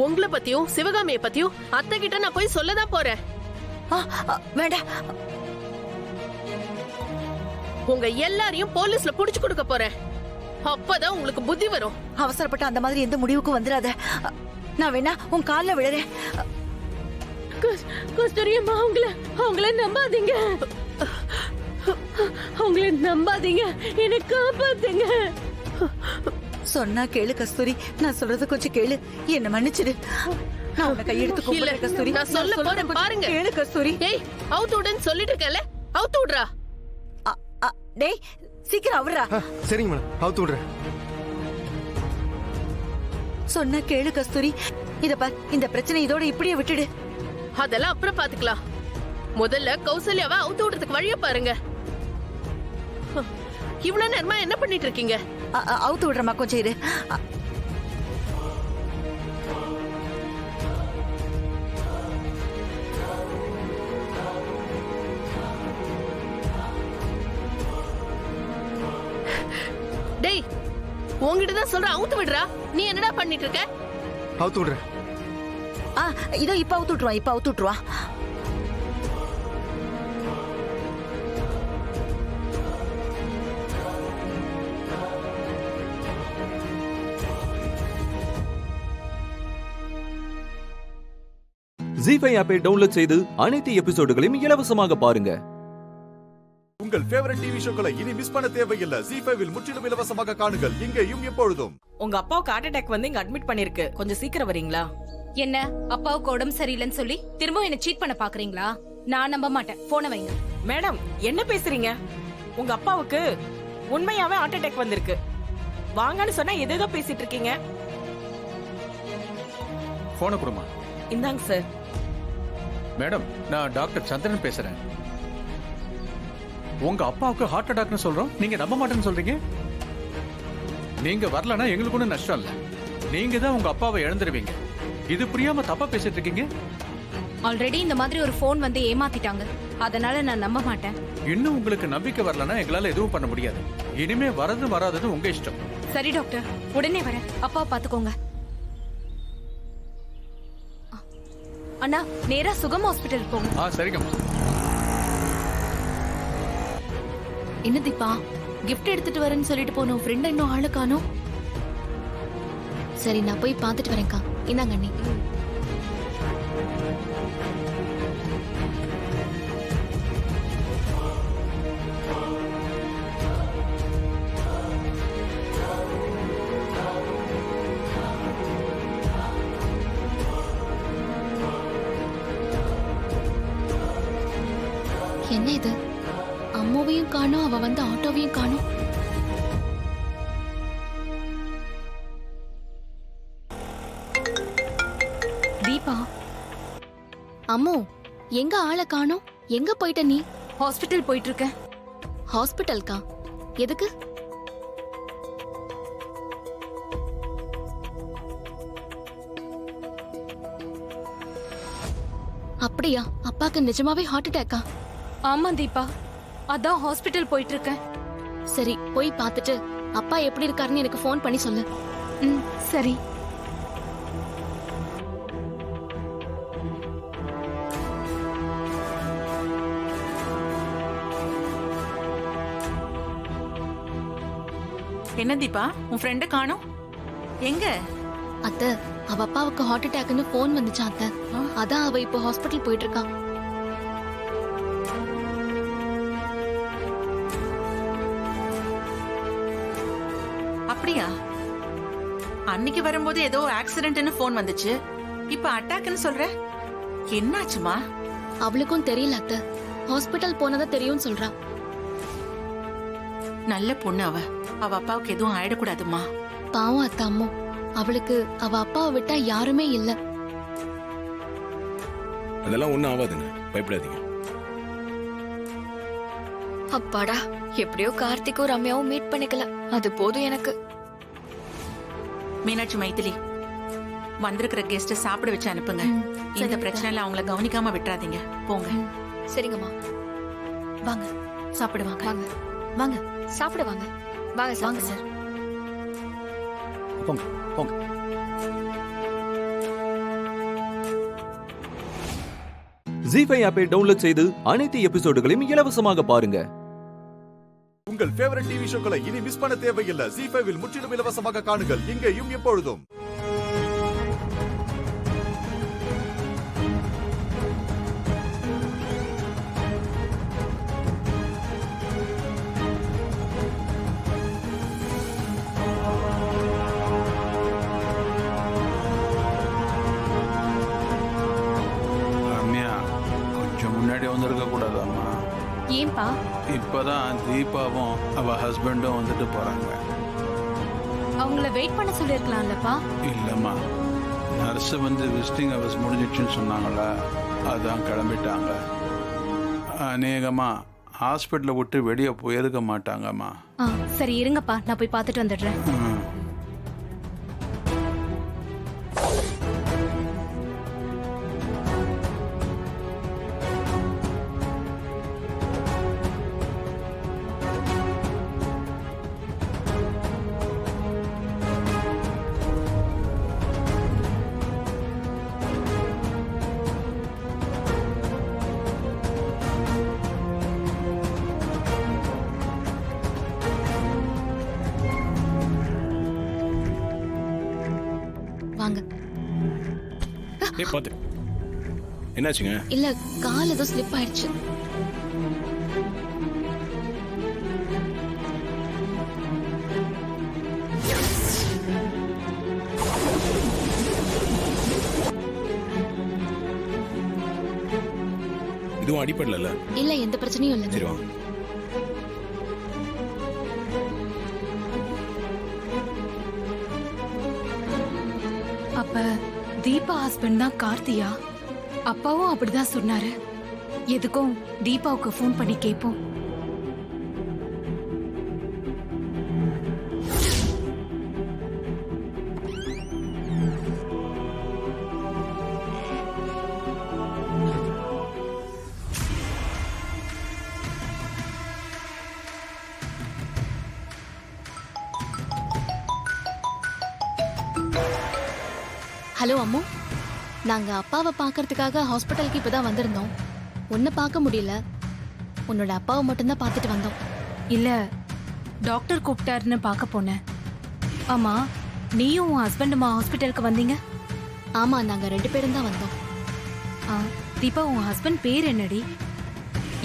உங்களை பத்தியும் சிவகாமியை பத்தியும் அத்தை கிட்ட நான் போய் சொல்லதான் போறேன். வேண்டாம், உங்க எல்லாரையும் போலீஸ்ல புடிச்சு கொடுக்க போறேன். அப்பதான் உங்களுக்கு புத்தி வரும். அவசரப்பட்டு அந்த மாதிரி எந்த முடிவுக்கும் வந்துடாத. நான் வேணா உன் கால்ல விழுறேன். கஸ்தூரி அம்மா, அவங்கள நம்பாதீங்க. அவங்கள நம்பாதீங்க, என்ன காப்பாத்துங்க. சொன்னா கேளு கஸ்தூரி, நான் சொல்றது கொஞ்சம் கேளு. என்ன மன்னிச்சிடு. நான் உன்னை கையெடுத்து கும்பிடுறேன் கஸ்தூரி. நான் சொல்ல போறேன் பாருங்க. கேளு கஸ்தூரி. ஏய், அவுத்து விடுன்னு சொல்லிட்டு இருக்கேன்ல, அவுத்து விடுறா. டேய், சீக்கிரம் அவர்றா. சரிங்க மேடம், அவுத்து விடுறேன். சொன்னா கேளு கஸ்தூரி. இத பார், இந்த பிரச்சனை இதோட இப்படியே விட்டுடு. அதெல்லாம் அப்புறம் பாத்துக்கலாம். முதல்ல கௌசல்யாவை அவுத்து விடுறதுக்கு வழிய பாருங்க. இவ்வளவு நேரமா என்ன பண்ணிட்டு இருக்கீங்க? அவுத்து விடுறமா, கொஞ்சம் இரு. டேய், உன்கிட்டதான் சொல்ற, அவுத்து விடுறா. நீ என்னடா பண்ணிட்டு இருக்க? அவுத்து விடுறேன். இதோ இப்ப அவுத்து விட்டுருவா, இப்ப அவுத்து விட்டுருவா. ஜி5 ஆப்பை டவுன்லோட் செய்து அனைத்து எபிசோடுகளையும் இலவசமாக பாருங்க. உங்கள் ஃபேவரட் டிவி ஷோக்களை இனி மிஸ் பண்ண தேவையில்லை. ஜி5 முற்றிலும் இலவசமாக காணுங்கள் இங்கேயும் எப்பொழுதும். உங்க அப்பாவுக்கு ஹார்ட் அட்டாக் வந்து இங்க அட்மிட் பண்ணிருக்கு. கொஞ்சம் சீக்கிரம் வரீங்களா? என்ன, அப்பாவுக்கு உடம்பு சரியில்லைன்னு சொல்லி திரும்ப என்ன சீட் பண்ண பாக்குறீங்களா? நான் நம்ப மாட்டேன். போன வைங்க. மேடம், என்ன பேசுறீங்க? உங்க அப்பாவுக்கு உண்மையாவே ஹார்ட் அட்டாக் வந்திருக்கு. வாங்கன்னு சொன்னா எதேதோ பேசிட்டு இருக்கீங்க. போன கொடுமா. இந்தாங்க சார். மேடம், நான் டாக்டர் சந்திரன் பேசுறேன். உங்க அப்பாவுக்கு ஹார்ட் அட்டாக்னு சொல்றோம், நீங்க நம்ப மாட்டேன்னு சொல்றீங்க. நீங்க வரலன்னா எங்களுக்கு ஒன்றும் நஷ்டம் இல்லை. நீங்க தான் உங்க அப்பாவை இழந்துருவீங்க. இது புரியாம தப்பா பேசிட்டு இருக்கீங்க. ஆல்ரெடி இந்த மாதிரி ஒரு ஃபோன் வந்து ஏமாத்திட்டாங்க. அதனால நான் நம்ப மாட்டேன். இன்னும் உங்களுக்கு நம்பிக்கை வரலன்னா எங்களால எதுவும் பண்ண முடியாது. இனிமே வரது வராதது உங்க இஷ்டம். சரி டாக்டர், உடனே வரேன். அப்பா பாத்துக்கோங்க. அண்ணா, நேரா சுகம் ஹாஸ்பிட்டல் போங்க. சரிங்கம்மா. என்ன தீபா, கிஃப்ட் எடுத்துட்டு வரேன்னு சொல்லிட்டு போனோம், ஃப்ரெண்ட் இன்னும் ஆளு காணோம். சரி, நான் போய் பார்த்துட்டு வரேன்க்கா. இந்தாங்க அண்ணி. என்ன இது, அம்மாவையும் காணோம், அவ வந்து ஆட்டோவையும் காணோம். தீபா, அம்மோ, எங்க ஆளை காணோம்? எங்க போயிட்ட நீ? ஹாஸ்பிட்டல் போயிட்டு இருக்கேன். ஹாஸ்பிட்டல்கா? எதுக்கு? அப்படியா? அப்பாக்கு நிஜமாவே ஹார்ட் அட்டாக்கா? ஆமா தீபா, அதான் ஹாஸ்பிட்டல் போயிட்டு இருக்கேன். சரி, போய் பார்த்துட்டு அப்பா எப்படி இருக்காருன்னு எனக்கு ஃபோன் பண்ணி சொல்லு. சரி. என்ன தீபா, உன் ஃப்ரெண்ட காணோம்? எங்க? அத்தை, அவ அப்பாவுக்கு ஹார்ட் அட்டாக்னு ஃபோன் வந்துச்சா அத்தை. அதான் அவ இப்போ ஹாஸ்பிட்டல் போயிட்டு இருக்கா. அப்படியா? அன்னைக்கு வரும்போது ஏதோ ஆக்சிடென்ட்னு ஃபோன் வந்துச்சு. இப்ப அட்டாக்னு சொல்ற. என்னாச்சுமா? அவளுக்கும் தெரியல அத்தை. ஹாஸ்பிட்டல் போனதா தெரியும் சொல்றா. நல்ல பொண்ணு அவ. அவ அப்பாவுக்கு எதுவும் ஆயிடக்கூடாதுமா. பாவம் அத்தை அம்மோ. அவளுக்கு அவ அப்பாவை விட்டா யாருமே இல்ல. அதெல்லாம் ஒண்ணும் ஆகாதுங்க, பயப்படாதீங்க. அப்பாடா, எப்படியோ கார்த்திக்கும் ரம்யாவும் மீட் பண்ணிக்கல. அது போதும் எனக்கு. மீனாட்சி, மைதிலி, வந்திருக்கிற கெஸ்ட சாப்பிட வச்சு அனுப்புங்க. இந்த பிரச்சனைல அவங்கள கவனிக்காம விட்டுறாதீங்க. போங்க. சரிங்கம்மா. வாங்க, சாப்பிடுவாங்க. வாங்க வாங்க, சாப்பிடுவாங்க. வாங்க வாங்க சார். போங்க போங்க. ஜீ5 ஆப்பை டவுன்லோட் செய்து அனைத்து எபிசோடுகளையும் இலவசமாக பாருங்க. உங்கள் ஃபேவரட் டிவி ஷோக்களை இனி மிஸ் பண்ண தேவையில்லை. ஜீ5 முற்றிலும் இலவசமாக காணுங்கள், இங்கேயும் எப்பொழுதும். முன்னாடி வந்திருக்க கூடாதாம்மா? ஏன்பா? இப்பதான் தீபாவும் அவ ஹஸ்பண்டும் வந்துட்டு போறாங்க. அவங்கள வெயிட் பண்ண சொல்லிருக்கலாம்லப்பா. இல்லம்மா, நர்ஸ் வந்து விசிட்டிங் ஹவர்ஸ் முடிஞ்சிடுச்சுன்னு சொன்னாங்களா, அதான் கிளம்பிட்டாங்க. அநேகமா ஹாஸ்பிட்டலை விட்டு வெளியே போயிருக்க மாட்டாங்கம்மா. சரி இருங்கப்பா, நான் போய் பார்த்துட்டு வந்துடுறேன். வாங்க. பாத்து. என்னாச்சுங்க? இல்ல, கால் ஏதோ ஸ்லிப் ஆயிடுச்சு. இதுவும் அடிப்படல? இல்ல, எந்த பிரச்சனையும் இல்ல. சரி வாங்க. அப்ப தீபா ஹஸ்பண்ட் தான் கார்த்தியா? அப்பாவும் அப்படிதான் சொன்னாரு. எதுக்கும் தீபாவுக்கு ஃபோன் பண்ணி கேட்போம். ஹலோ அம்மு, நாங்க அப்பாவை பார்க்கறதுக்காக ஹாஸ்பிட்டலுக்கு இப்பதான் வந்திருந்தோம். உன்னை பார்க்க முடியல, உன்னோட அப்பாவை மட்டும்தான் பார்த்துட்டு வந்தோம். இல்ல, டாக்டர் கூப்பிட்டாருன்னு பார்க்க போனேன். ஆமா, நீயும் உன் ஹஸ்பண்டுமா ஹாஸ்பிட்டலுக்கு வந்தீங்க? ஆமா, நாங்க 2 பேரும் தான் வந்தோம். தீபா, உன் ஹஸ்பண்ட் பேர் என்னடி?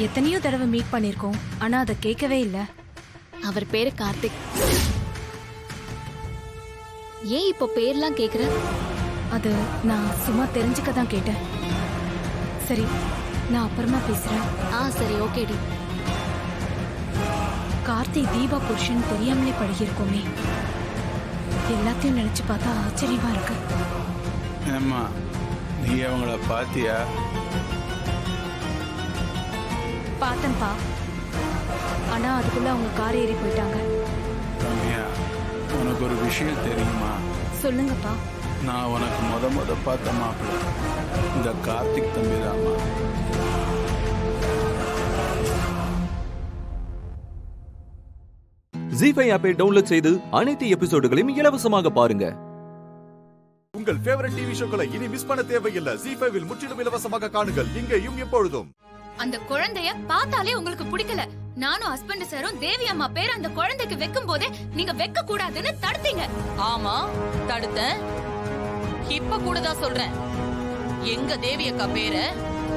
எத்தனையோ தடவை மீட் பண்ணிருக்கோம், ஆனா அதை கேட்கவே இல்ல. அவர் பேரு கார்த்திக். ஏன் இப்போ பேர்லாம் கேக்குற? அது நான் சும்மா தெரிஞ்சுக்க தான் கேட்டேன். சரி, நான் அப்புறமா பேசுறேன். சரி, ஓகேடி. கார்த்திக் தீபா புருஷன் தெரியாமலே பழகிருக்கோமே. எல்லாத்தையும் நினைச்சு பார்த்தா ஆச்சரியமா இருக்கு. ஏம்மா, நீ அவங்கள பாத்தியா? பார்த்தேன்ப்பா, ஆனா அதுக்குள்ள அவங்க கார் ஏறி போயிட்டாங்க. ரம்யா, உனக்கு ஒரு விஷயம் தெரியுமா? சொல்லுங்கப்பா. நான் உனக்கு முத பார்த்த மாப்பிள்ள இந்த கார்த்திக் தம்பி தாம்மா. ஜீ5 ஆப்பை டவுன்லோட் செய்து அனைத்து எபிசோடுகளையும் இலவசமாக பாருங்க. உங்கள் ஃபேவரட் டிவி ஷோக்களை இனி மிஸ் பண்ண தேவையில்லை. ஜீ5 முற்றிலும் இலவசமாக காணுங்கள், இங்கேயும் எப்பொழுதும். அந்த குழந்தைய பார்த்தாலே உங்களுக்கு பிடிக்கல. நானும் ஹஸ்பண்ட் சாரும் தேவி அம்மா பேர் அந்த குழந்தைக்கு வைக்கும் போதே நீங்க வைக்க கூடாதுன்னு தடுத்தீங்க. ஆமா, தடுத்தேன். இப்ப கூட தான் சொல்றேன். எங்க தேவி அக்கா பேரை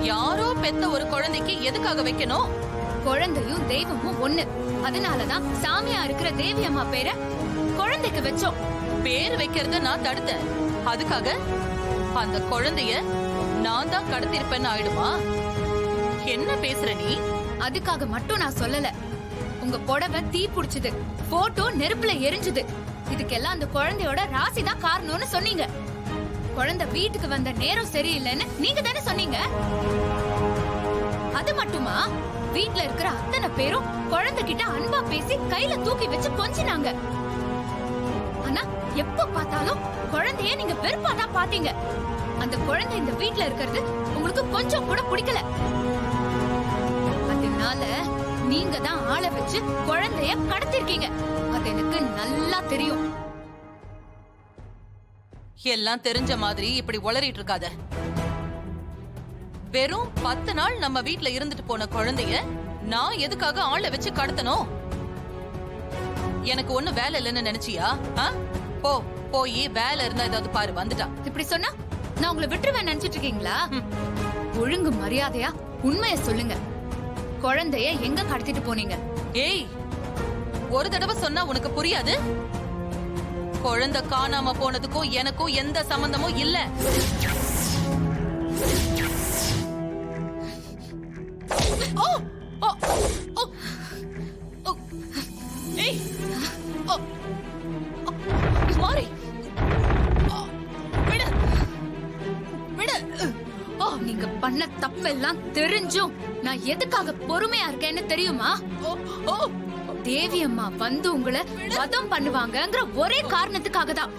யாரோ பெத்த ஒரு குழந்தைக்கு எதுக்காக வைக்கணும்? குழந்தையும் தெய்வமும் ஒண்ணு. அதனாலதான் சாமியா இருக்கிற தேவி அம்மா பேரை குழந்தைக்கு வச்சோம். பேர் வைக்கிறத நான் தடுத்தேன். அதுக்காக அந்த குழந்தைய நான் தான் கடத்திருப்பேன்னு ஆயிடுமா? என்ன பேசுற நீ? அதுக்காக மட்டும் நான் சொல்லல. உங்க புடவை தீ புடிச்சது, போட்டோ நெருப்புல எரிஞ்சது, இதுக்கெல்லாம் அந்த குழந்தையோட ராசி தான் காரணம்னு சொன்னீங்க. குழந்தை வீட்டுக்கு வந்த நேரம் சரியில்லைன்னு நீங்க தானே சொன்னீங்க. அது மட்டுமா, வீட்ல இருக்கிற அத்தனை பேரும் குழந்தைகிட்ட அன்பா பேசி கையில தூக்கி வச்சு கொஞ்சினாங்க. ஆனா எப்ப பார்த்தாலும் குழந்தைய நீங்க வெறுப்பாதான் பாத்தீங்க. அந்த குழந்தை இந்த வீட்ல இருக்கிறது உங்களுக்கு கொஞ்சம் கூட பிடிக்கல. அதனால நீங்க தான் ஆளை வச்சு குழந்தைய கடத்திருக்கீங்க. அது எனக்கு நல்லா தெரியும். எல்லாம் தெரிஞ்ச மாதிரி இப்படி உளறிட்டு இருக்காத. வெறும் 10 நாள் நம்ம வீட்ல இருந்துட்டு போன குழந்தைய நான் எதுக்காக ஆளை வச்சு கடத்தணும்? எனக்கு ஒண்ணு வேலை இல்லைன்னு நினைச்சியா? போய் வேலை இருந்தா ஏதாவது பாரு. வந்துட்டா. இப்படி சொன்னா நான் உங்களை விட்டுருவேன் நினைச்சிட்டு இருக்கீங்களா? ஒழுங்கு மரியாதையா உண்மையை சொல்லுங்க. குழந்தைய எங்க கடத்திட்டு போனீங்க? ஏய், ஒரு தடவை சொன்னா உனக்கு புரியாது? குழந்தை காணாம போனதுக்கும் எனக்கும் எந்த சம்பந்தமும் இல்ல. நீங்க பண்ண தப்பெல்லாம் தெரிஞ்சும் நான் எதுக்காக பொறுமையா இருக்கேன்னு தெரியுமா? தேவி அம்மா வந்து உங்களை வதம் பண்ணுவாங்கங்கிற ஒரே காரணத்துக்காக தான்.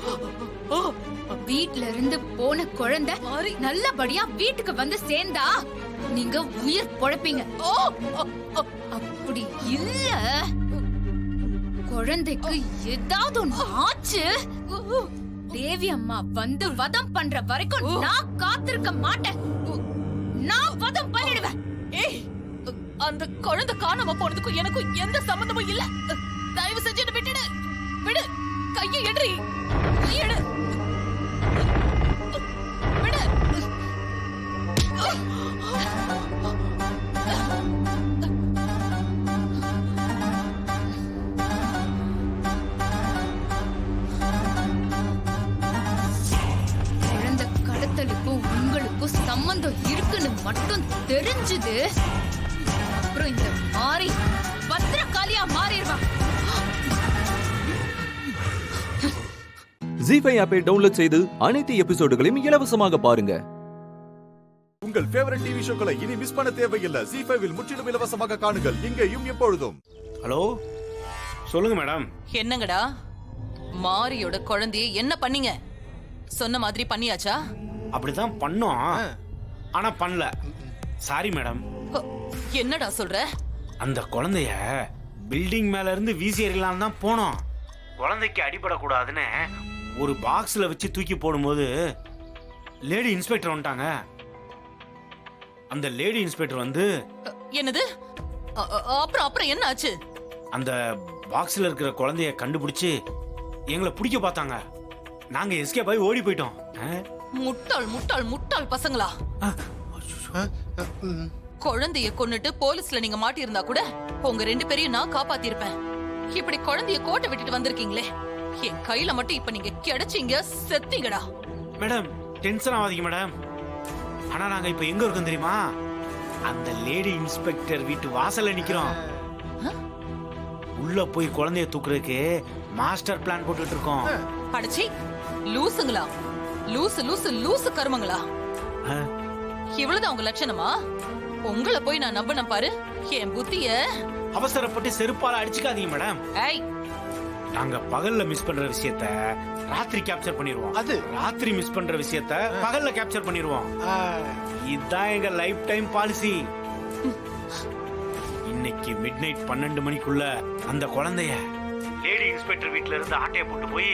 வீட்ல இருந்து போன குழந்தை நல்லபடியா வீட்டுக்கு வந்து சேர்ந்தா நீங்க உயிர் பொழப்பீங்க. அப்படி இல்ல, குழந்தைக்கு ஏதாவது ஒண்ணு ஆச்சு, தேவி அம்மா வந்து வதம் பண்ற வரைக்கும் நான் காத்திருக்க மாட்டேன். நான் வதம் பண்ணிடுவேன். ஏய், அந்த குழந்தை காணாம போனதுக்கும் எனக்கும் எந்த சம்பந்தமும் இல்ல. தயவு செஞ்சு விட்டுடு. விடு, கையை எடுறி. எடு, விடு. குழந்தை கடத்தலுக்கும் உங்களுக்கும் சம்பந்தம் இருக்குன்னு மட்டும் தெரிஞ்சது, அப்புறம் இந்த மாறி பத்திரகாளியா மாறிடுவா. ஜீ5 ஆப்பை டவுன்லோட் செய்து அனைத்து எபிசோடுகளையும் இலவசமாக பாருங்க. உங்கள் ஃபேவரட் டிவி ஷோக்களை இனி மிஸ் பண்ண தேவையில்லை. ஜீ5 முற்றிலும் இலவசமாக காணுங்கள், இங்கேயும் எப்பொழுதும். ஹலோ, சொல்லுங்க மேடம். என்னங்கடா, மாரியோட குழந்தைய என்ன பண்ணீங்க? சொன்ன மாதிரி பண்ணியாச்சா? அப்படிதான் பண்ணோம், ஆனா பண்ணல. Sorry madam. என்னடா சொல்ற? அந்த குழந்தைய பில்டிங் மேல இருந்து வீசி எறியலாம் தான் போனோம். குழந்தைக்கு அடிபடக்கூடாதுன்னு ஒரு பாக்ஸ்ல வச்சு தூக்கி போடும்போது லேடி இன்ஸ்பெக்டர் வந்துட்டாங்க. அந்த லேடி இன்ஸ்பெக்டர் வந்து என்னது? அப்புறம் என்ன ஆச்சு? அந்த பாக்ஸ்ல இருக்கிற குழந்தைய கண்டுபிடிச்சு எங்களை பிடிக்க பார்த்தாங்க. நாங்க எஸ்கேப் ஆகி ஓடி போயிட்டோம். முட்டாள் முட்டாள் முட்டாள் பசங்களா! குழந்தைய கொன்னுட்டு போலீஸ்ல நீங்க மாட்டி இருந்தா கூட உங்க 2 பேரையும் நான் காப்பாத்திருப்பேன். இப்படி குழந்தைய கோட்டை விட்டுட்டு வந்திருக்கீங்களே, என் கையில மட்டும் இப்ப நீங்க கிடைச்சீங்க, செத்தீங்கடா. மேடம் டென்ஷன் ஆகாதீங்க மேடம். ஆனா நாங்க இப்ப எங்க இருக்கோம் தெரியுமா? அந்த லேடி இன்ஸ்பெக்டர் வீட்டு வாசல்ல நிக்கிறோம். உள்ள போய் குழந்தைய தூக்குறதுக்கு மாஸ்டர் பிளான் போட்டுட்டு இருக்கோம். அடச்சி, லூசுங்களா? லூசு லூசு லூசு கருமங்களா? இவ்வளவுதான் உங்க லட்சணமா? உங்களை போய் நான் நம்பின பாரு என் புத்திய. அவசரப்பட்டு செருப்பால அடிச்சுக்காதீங்க மேடம். நாங்க பகல்ல மிஸ் பண்ற விஷயத்த ராத்திரி கேப்சர் பண்ணிடுவோம். அது ராத்திரி மிஸ் பண்ற விஷயத்த பகல்ல கேப்சர் பண்ணிடுவோம். இதுதான் எங்க லைஃப் டைம் பாலிசி. இன்னைக்கு மிட்நைட் 12 மணிக்குள்ள அந்த குழந்தைய லேடி இன்ஸ்பெக்டர் வீட்ல இருந்து ஆட்டைய போட்டு போய்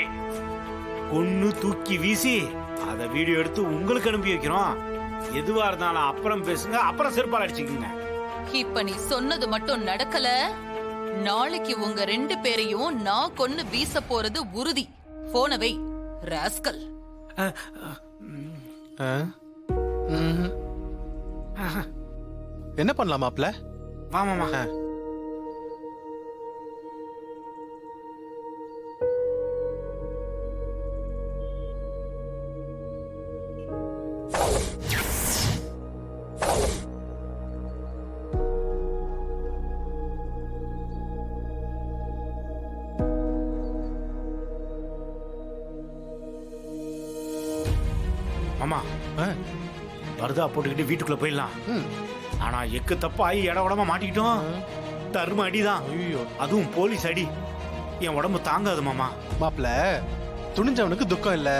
கொன்னு தூக்கி வீசி அத வீடியோ எடுத்து உங்களுக்கு அனுப்பி வைக்கிறோம். எதுவா இருந்தாலும் அப்புறம் பேசுங்க, அப்புறம் செருப்பால் அடிச்சுக்கோங்க. இப்ப நீ சொன்னது மட்டும் நடக்கல, நாளைக்கு உங்க 2 பேரையும் நான் கொன்னு வீச போறது உறுதி. போன வை ராஸ்கல். என்ன பண்ணலாம் மாப்ள? வாமாமா. மாமா பர்தா போட்டுக்கிட்டு வீட்டுக்குள்ள போயிடலாம். ஆனா எக்கு தப்பாயி இடமா மாட்டிக்கிட்டோம். தரும அடிதான். அதுவும் போலீஸ் அடி. என் உடம்பு தாங்காது மாமா. மாப்ள, துணிஞ்சவனுக்கு துக்கம் இல்ல,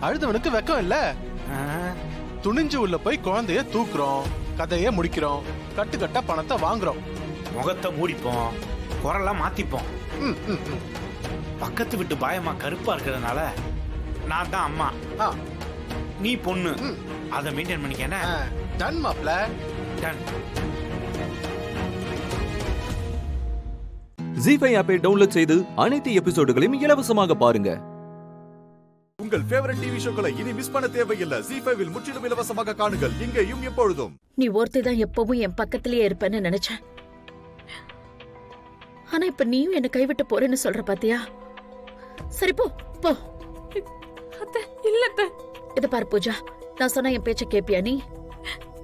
அழுதவனுக்கு வெக்கம் இல்ல. துணிஞ்சு உள்ள போய் குழந்தைய தூக்குறோம், கதைய முடிக்கிறோம், கட்டுக்கட்டா பணத்தை வாங்குறோம், முகத்தை மூடிப்போம், குரல்லாம் மாத்திப்போம். பக்கத்து விட்டு பாயமா கருப்பா இருக்கிறதுனால நான் தான் அம்மா, நீ பொண்ணு. அதை மெயின்டைன் பண்ணிக்க. டன் மாப்ள, டன். ஜீ5 ஆப்பை டவுன்லோட் செய்து அனைத்து எபிசோடுகளையும் இலவசமாக பாருங்க. உங்கள் ஃபேவரட் டிவி ஷோக்களை இனி மிஸ் பண்ண தேவையில்லை. ஜீ5 முற்றிலும் இலவசமாக காணுங்கள், இங்கேயும் எப்பொழுதும். நீ ஒருத்தி தான் எப்பவும் என் பக்கத்திலேயே இருப்பேன்னு நினைச்சேன். ஆனா இப்ப நீயும் என்ன கைவிட்டு போறேன்னு சொல்ற பாத்தியா? சரி போ போ. அத்தை இல்ல அத்தை. இத பாரு பூஜா, நான் சொன்ன என் பேச்ச கேப்பியா நீ?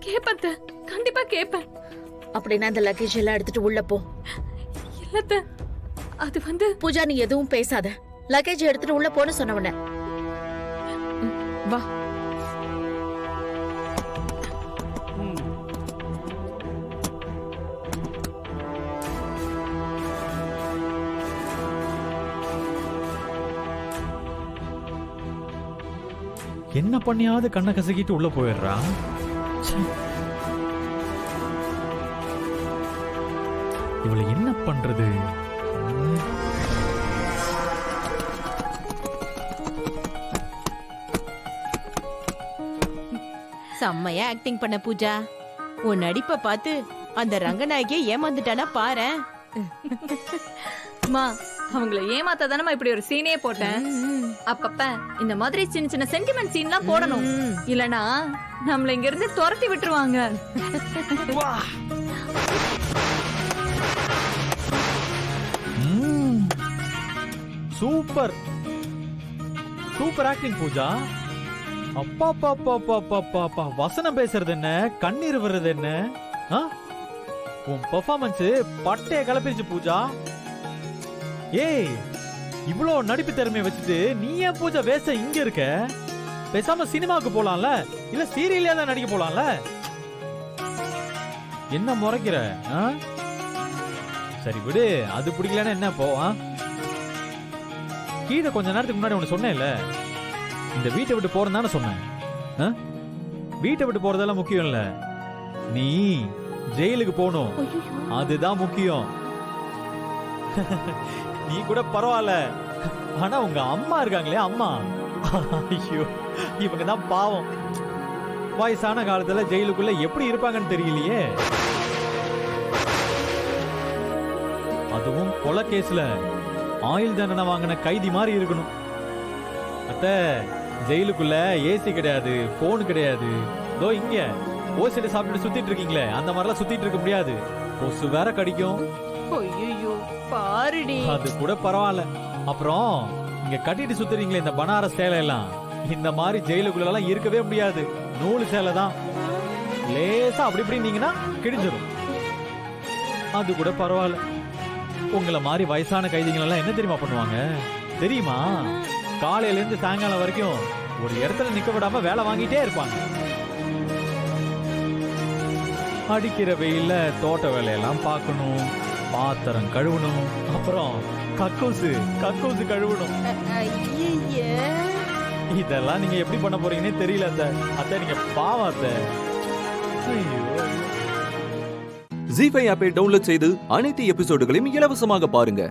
கேப்பத்த, கண்டிப்பா கேப்பேன். அப்படின்னா இந்த லக்கேஜ் எல்லாம் எடுத்துட்டு உள்ள போ. இல்ல அத்தை, அது வந்து பூஜா நீ எதுவும் பேசாத. லக்கேஜ் எடுத்துட்டு உள்ள போன்னு சொன்னவன. வா. என்ன பண்ணியாவது கண்ணை கசக்கிட்டு உள்ள போயிடுறான். இவளை என்ன பண்றது? செம்மையா ஆக்டிங் பண்ண பூஜா. உன் நடிப்பை பார்த்து அந்த ரங்கநாயகியை ஏமாந்துட்டானா பாரு. அம்மா, அவங்கள ஏமாத்த தானே இப்படி ஒரு சீனே போட்டேன். அப்பப்ப இந்த மாதிரி சின்ன சின்ன சென்டிமெண்ட் சீன்லாம் போடணும். இல்லனா நம்மள இங்க இருந்து துரத்தி விட்டுருவாங்க. Super super acting Pooja. அப்பா பாப்பா பாப்பா பாப்பா, வசனம் பேசுறது என்ன, கண்ணீர் வர்றது என்ன? உன் பெர்ஃபார்மன்ஸ் பட்டைய கிளப்பிருச்சு பூஜா. ஏய், இவ்வளோ நடிப்பு திறமையை வச்சுட்டு நீ ஏன் பூஜா வேஸ்டா இங்க இருக்க? பேசாம சினிமாவுக்கு போலாம்ல, இல்ல சீரியல்ல தான் நடிக்க போலாம்ல. என்ன முறைக்கிற? சரி விடு, அது பிடிக்கலன்னா என்ன போ. கீழே கொஞ்ச நேரத்துக்கு முன்னாடி ஒன்று சொன்னேன்ல, இந்த வீட்டை விட்டு போறேன்னு தானே சொன்னேன். வீட்டை விட்டு போறதெல்லாம் முக்கியம் இல்ல, நீ ஜெயிலுக்கு போகணும், அதுதான் முக்கியம். நீ கூட பரவாயில்ல, ஆனா உங்க அம்மா இருக்காங்களே, அம்மா, ஐயோ இவங்க தான் பாவம். வயசான காலத்துல ஜெயிலுக்குள்ள எப்படி இருப்பாங்கன்னு தெரியலையே. அதுவும் கொலை கேஸ்ல ஆயுள் தண்டனை வாங்கின கைதி மாதிரி இருக்கணும். அத்த, ஜெயிலுக்குள்ள ஏசி கிடையாது, போன் கிடையாது. இதோ இங்க ஓசில சாப்பிட்டு சுத்திட்டு இருக்கீங்களே, அந்த மாதிரிலாம் சுத்திட்டு இருக்க முடியாது. கொசு வேற கடிக்கும். ஐயோ பாருடி. அது கூட பரவாயில்ல. அப்புறம் இங்க கட்டிட்டு சுத்துறீங்களே இந்த பனாரஸ் சேலை எல்லாம், இந்த மாதிரி ஜெயிலுக்குள்ள எல்லாம் இருக்கவே முடியாது. நூல் சேலை தான். லேசா அப்படி இப்படின்னீங்கன்னா கிழிஞ்சிடும். அது கூட பரவாயில்ல. உங்களை மாதிரி வயசான கைதிகள் எல்லாம் என்ன தெரியுமா பண்ணுவாங்க தெரியுமா? காலையில இருந்து சாயங்காலம் வரைக்கும் ஒரு இடத்துல நிக்க விடாம வேலை வாங்கிட்டே இருப்பாங்க. அடிக்கிற வெயில்ல தோட்ட வேலையெல்லாம் பார்க்கணும், பாத்திரம் கழுவணும், அப்புறம் கக்கூசு கழுவணும். இதெல்லாம் நீங்க எப்படி பண்ண போறீங்கன்னே தெரியல அத்தை. அத்தை நீங்க பாவம் அத்தை. ஐயோ. ஜி5 ஆப்பை டவுன்லோட் செய்து அனைத்து எபிசோடுகளையும் இலவசமாக பாருங்க.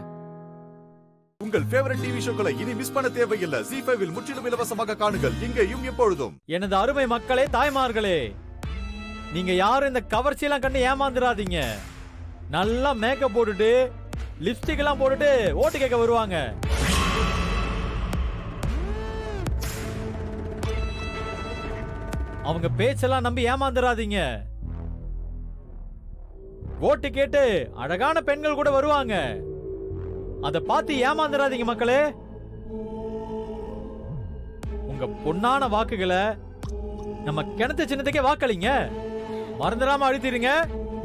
உங்கள் ஃபேவரட் டிவி ஷோக்களை இனி மிஸ் பண்ண தேவையில்லை. ஜி5 முற்றிலும் இலவசமாக காணுங்கள், இங்கேயும் எப்பொழுதும். எனது அருமை மக்களே, தாய்மார்களே, நீங்க யாரும் இந்த கவர்ச்சி எல்லாம் கண்டு ஏமாந்துடாதீங்க. நல்லா மேக்கப் போட்டுட்டு லிப்ஸ்டிக் எல்லாம் போட்டுட்டு ஓட்டு கேட்க வருவாங்க. அவங்க பேச்செல்லாம் நம்பி ஏமாந்துடாதீங்க. ஓட்டு கேட்டு அழகான பெண்கள் கூட வருவாங்க. அத பார்த்து ஏமாந்துடாதீங்க மக்களே. உங்க பொன்னான வாக்குகளை நம்ம கிணத்து சின்னத்துக்கே வாக்களிங்க. மறந்துடாம அழுத்திடுங்க.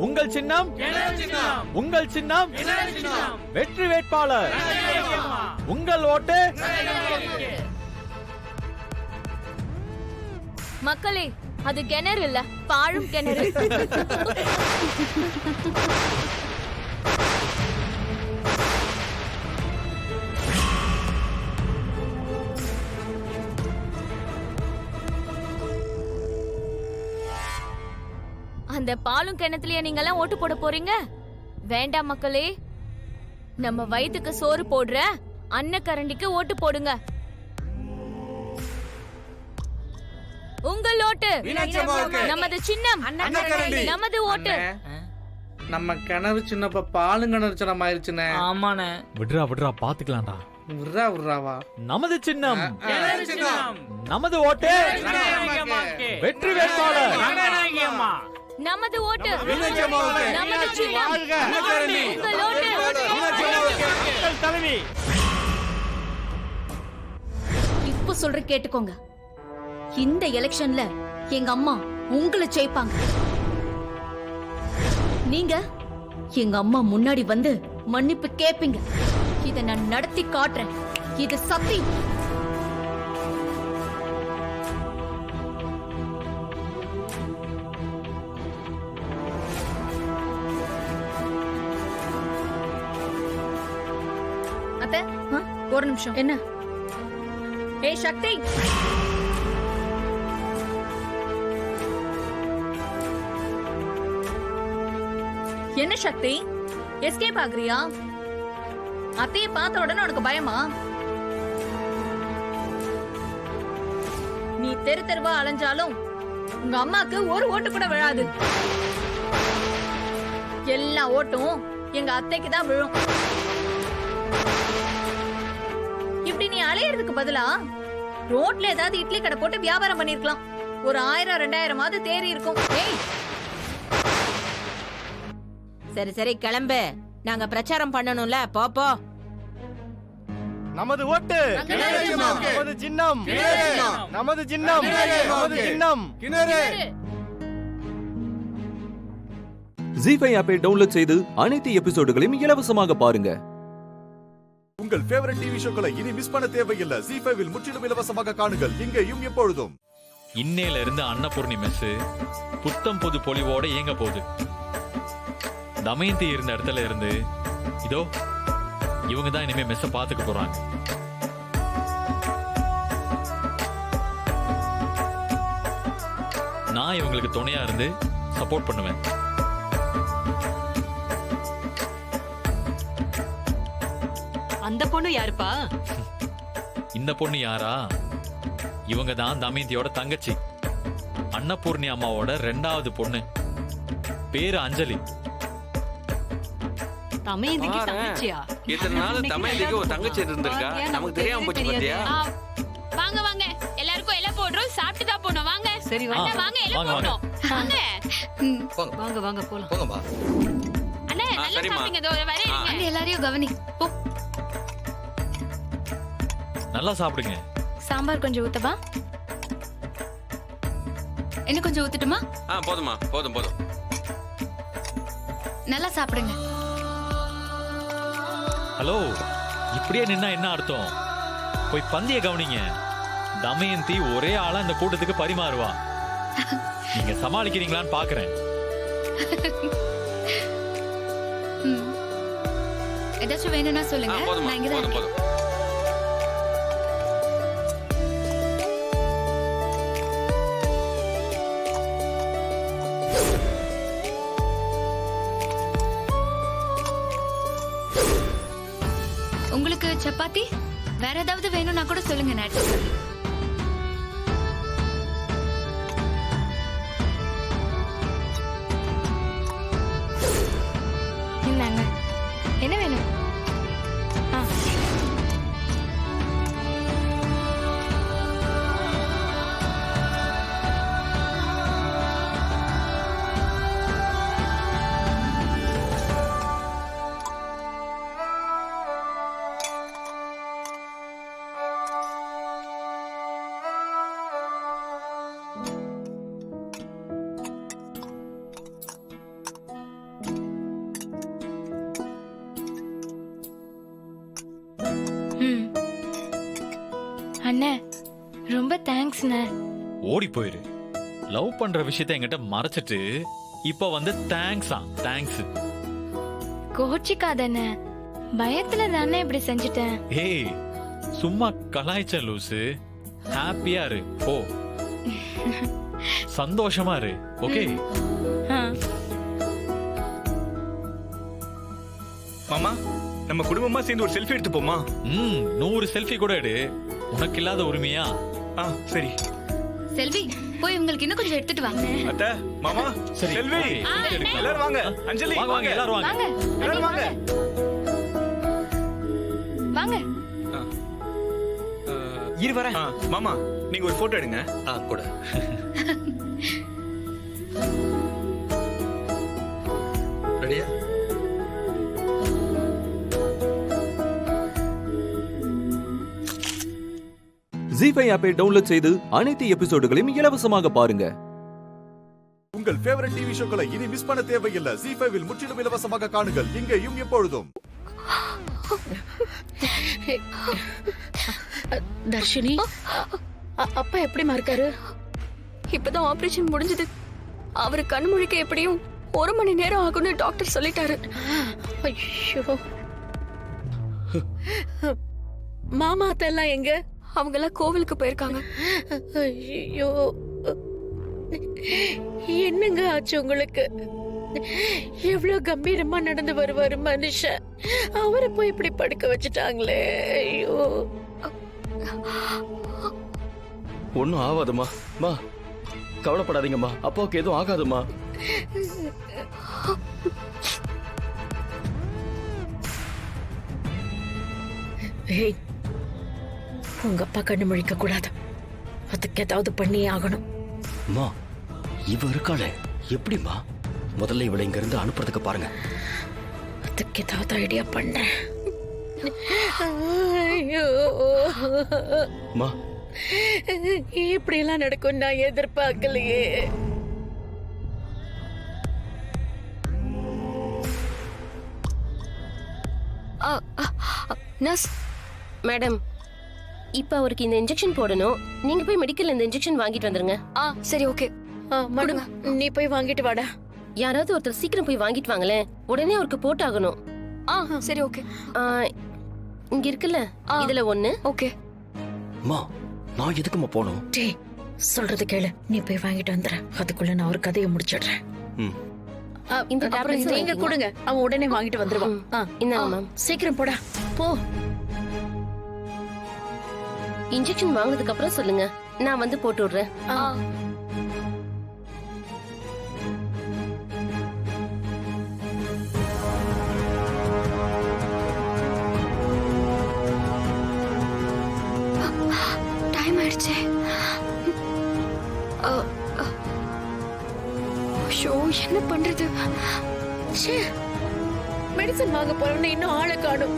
உங்கள் சின்னம் உங்கள் சின்னம் வெற்றி வேட்பாளர். உங்கள் ஓட்டு. மக்களே, அது கிணறு இல்ல, பாழும் கிணறு. அந்த பாலும் கிணத்துலயா நீங்க எல்லாம் ஓட்டு போட போறீங்க? வேண்டாம் மக்களே, நம்ம வயிற்றுக்கு சோறு போடுற அன்னக்கரண்டிக்கு ஓட்டு போடுங்க. உங்கள் ஓட்டு நமது சின்னம், நமது ஓட்டு. நம்ம கிணறு சின்னப்ப பாலும் கிணறு சின்னம் ஆயிருச்சுனே. ஆமாண்ணே. விட்றா பாத்துக்கலாம்டா. விட்றாவா. நமது சின்னம், நமது ஓட்டு, வெற்றி வேட்பாளர். நமது ஓட்டு, நமது சின்னம், உங்கள் ஓட்டு. தலைவி இப்ப சொல்ற கேட்டுக்கோங்க. இந்த எலெக்ஷன்ல எங்க அம்மா உங்களை ஜெயிப்பாங்க. நீங்க எங்க அம்மா முன்னாடி வந்து மன்னிப்பு கேப்பீங்க. இத நான் நடத்தி காட்டுறேன். இது சத்தியம். அத்தை, ஒரு நிமிஷம். என்ன? ஏய் சக்தி, என்ன சக்தி எஸ்கேப் ஆகுறியா? அத்தைய பார்த்த உடனே உனக்கு பயமா? நீ தெரு தெருவா அலைஞ்சாலும் உங்க அம்மாக்கு ஒரு ஓட்டு கூட விழாது. எல்லா ஓட்டும் எங்க அத்தைக்கு தான் விழும். இப்படி நீ அலையறதுக்கு பதிலா ரோட்ல ஏதாவது இட்லி கடை போட்டு வியாபாரம் பண்ணிருக்கலாம். ஒரு 1000-2000 தேறி இருக்கும். ஏய், சரி சரி கிளம்பு. நாங்க பிரச்சாரம் பண்ணணும்ல, போ. நமது ஓட்டு, நமது சின்னம், நமது சின்னம், நமது சின்னம். ஜி5 ஆப்பை டவுன்லோட் செய்து அனைத்து எபிசோடுகளையும் இலவசமாக பாருங்க. உங்கள் ஃபேவரட் டிவி ஷோக்களை இனி மிஸ் பண்ண தேவையில்லை. ஜி5 முற்றிலும் இலவசமாக காணுங்கள், இங்கேயும் எப்பொழுதும். இன்னையில இருந்து அன்னபூர்ணி மெஸ் புத்தம் புது பொலிவோட இயங்க போகுது. தமயந்தி இருந்த இடத்துல இருந்து இதோ இவங்க தான் இனிமே மெஸ்ஸ பாத்துக்க போறாங்க. நான் இவங்களுக்கு துணையா இருந்து சப்போர்ட் பண்ணுவேன். அந்த பொண்ணு யாருப்பா? இந்த பொண்ணு யாரா? இவங்க தான் தமயந்தியோட தங்கச்சி. அன்னபூர்ணி அம்மாவோட 2வது பொண்ணு. பேரு அஞ்சலி. தமையந்திக்கு தங்கச்சியா? இத்தனை நாள் தமையந்திக்கு ஒரு தங்கச்சி இருந்திருக்கா, நமக்கு தெரியாம போச்சு பாத்தியா? வாங்க வாங்க, எல்லாருக்கும் எல்லாம் போடுறோம், சாப்பிட்டு தான் போனோம். வாங்க சரி அண்ணா, வாங்க எல்லாம் போடுறோம். வாங்க வாங்க வாங்க போலாம். போங்கப்பா. அண்ணா நல்லா சாப்பிடுங்க, இதோ வரேன். அண்ணே எல்லாரையும் கவனி. போ. நல்லா சாப்பிடுங்க. சாம்பார் கொஞ்சம் ஊத்தவா? என்ன கொஞ்சம் ஊத்தட்டுமா? போதுமா, போதும் போதும். நல்லா சாப்பிடுங்க. ஹலோ, இப்படியே நின்னா என்ன அர்த்தம்? போய் பந்திய கவனிங்க. தமயந்தி ஒரே ஆளா இந்த கூட்டத்துக்கு பரிமாறுவா. நீங்க சமாளிக்கிறீங்களான்னு பாக்குறேன். ஏதாச்சும் வேணும்னா சொல்லுங்க, நான் இங்க தான் இருக்கேன். உங்களுக்கு சப்பாத்தி வேற ஏதாவது வேணும்னா கூட சொல்லுங்க, நான் எடுத்து தரேன். இந்தாங்க. என்ன வேணும்? அண்ணே ரொம்ப தேங்க்ஸ்ண்ணே. ஓடி போயிரு. லவ் பண்ற விஷயத்தை என்கிட்ட மறைச்சிட்டு இப்ப வந்து தேங்க்ஸ். கோச்சிக்காதண்ணே, பயத்துல தானே இப்படி செஞ்சுட்டேன். ஏய், சும்மா கலாய்ச்ச லூசு. ஹாப்பியா இரு, போ. சந்தோஷமா இரு, ஓகே? மாமா, நம்ம குடும்பமா சேர்ந்து ஒரு செல்ஃபி எடுத்துப்போமா? 100 செல்ஃபி கூட எடு. உனக்கு இல்லாத உரிமையா? சரி. செல்வி, போய் உங்களுக்கு இன்னும் கொஞ்சம் எடுத்துட்டு வாங்க. அத்தை, மாமா, சரி, செல்வி, எல்லாரும் வாங்க. அஞ்சலி, வாங்க, எல்லாரும் வாங்க. எல்லாரும் வாங்க. வாங்க. இரு வரேன். மாமா, நீங்க ஒரு போட்டோ எடுங்க. கூட. ரெடியா? ஜீ5 ஆப்பை டவுன்லோட் செய்து அனைத்து எபிசோடுகளையும் இலவசமாக பாருங்க. உங்கள் ஃபேவரட் டிவி ஷோக்களை இனி மிஸ் பண்ண தேவையில்லை. ஜீ5 இல் முற்றிலும் இலவசமாக காணுங்கள், இங்கேயும் எப்பொழுதும். தர்ஷினி, அப்பா எப்படிமா இருக்காரு? இப்பதான் ஆபரேஷன் முடிஞ்சது. அவரு கண் முழிக்க எப்படியும் 1 மணி நேரம் ஆகும்னு டாக்டர் சொல்லிட்டாரு. ஐயோ, மாமா அத்தெல்லாம் எங்க? அவங்க எல்லாம் கோவிலுக்கு போயிருக்காங்க. ஐயோ, என்னங்க ஆச்சு உங்களுக்கு? எவ்வளவு கம்பீரமா நடந்து வருவாரு மனுஷன், அவரை போய் இப்படி படுக்க வச்சுட்டாங்களே. ஐயோ, ஒன்னும் ஆகாதுமா. மா, கவலைப்படாதீங்கம்மா, அப்பாவுக்கு எதுவும் ஆகாதுமா. உங்க அப்பா கண்ணு முழிக்க கூடாது, அதுக்கு ஏதாவது பண்ணியே ஆகணும். மா, இவ இருக்காளே, எப்படிமா? முதல்ல இவளை இங்க இருந்து அனுப்புறதுக்கு பாருங்க. அதுக்கு ஏதாவது ஐடியா பண்றேன். ஐயோ, மா, இப்படி எல்லாம் நடக்கும் நான் எதிர்பார்க்கலையே. நர்ஸ் மேடம், இப்ப அவருக்கு இந்த இன்ஜெக்ஷன் போடணும். நீங்க போய் மெடிக்கல்ல இந்த இன்ஜெக்ஷன் வாங்கிட்டு வந்துருங்க. சரி, ஓகே. மடுங்க, நீ போய் வாங்கிட்டு வாடா. யாராவது ஒருத்தர் சீக்கிரம் போய் வாங்கிட்டு வாங்களேன், உடனே அவருக்கு போட்டாகணும். சரி, ஓகே. இங்க இருக்குல்ல, இதுல 1. ஓகே. மா, நான் எதுக்குமா போகணும்? டேய், சொல்றது கேளு, நீ போய் வாங்கிட்டு வந்துற. அதுக்குள்ள நான் ஒரு கதையை முடிச்சிடுறேன். இந்த டேப்லெட்ஸ் நீங்க கொடுங்க, அவன் உடனே வாங்கிட்டு வந்துருவான். இந்தாங்க மேம். சீக்கிரம் போடா, போ. இன்ஜெக்ஷன் வாங்குனதுக்கு அப்புறம் சொல்லுங்க, நான் வந்து போட்டு விடுறேன். ஆயிடுச்சு. ஐயோ, என்ன பண்றது? மெடிசன் வாங்க போறவன இன்னும் ஆளை காணும்.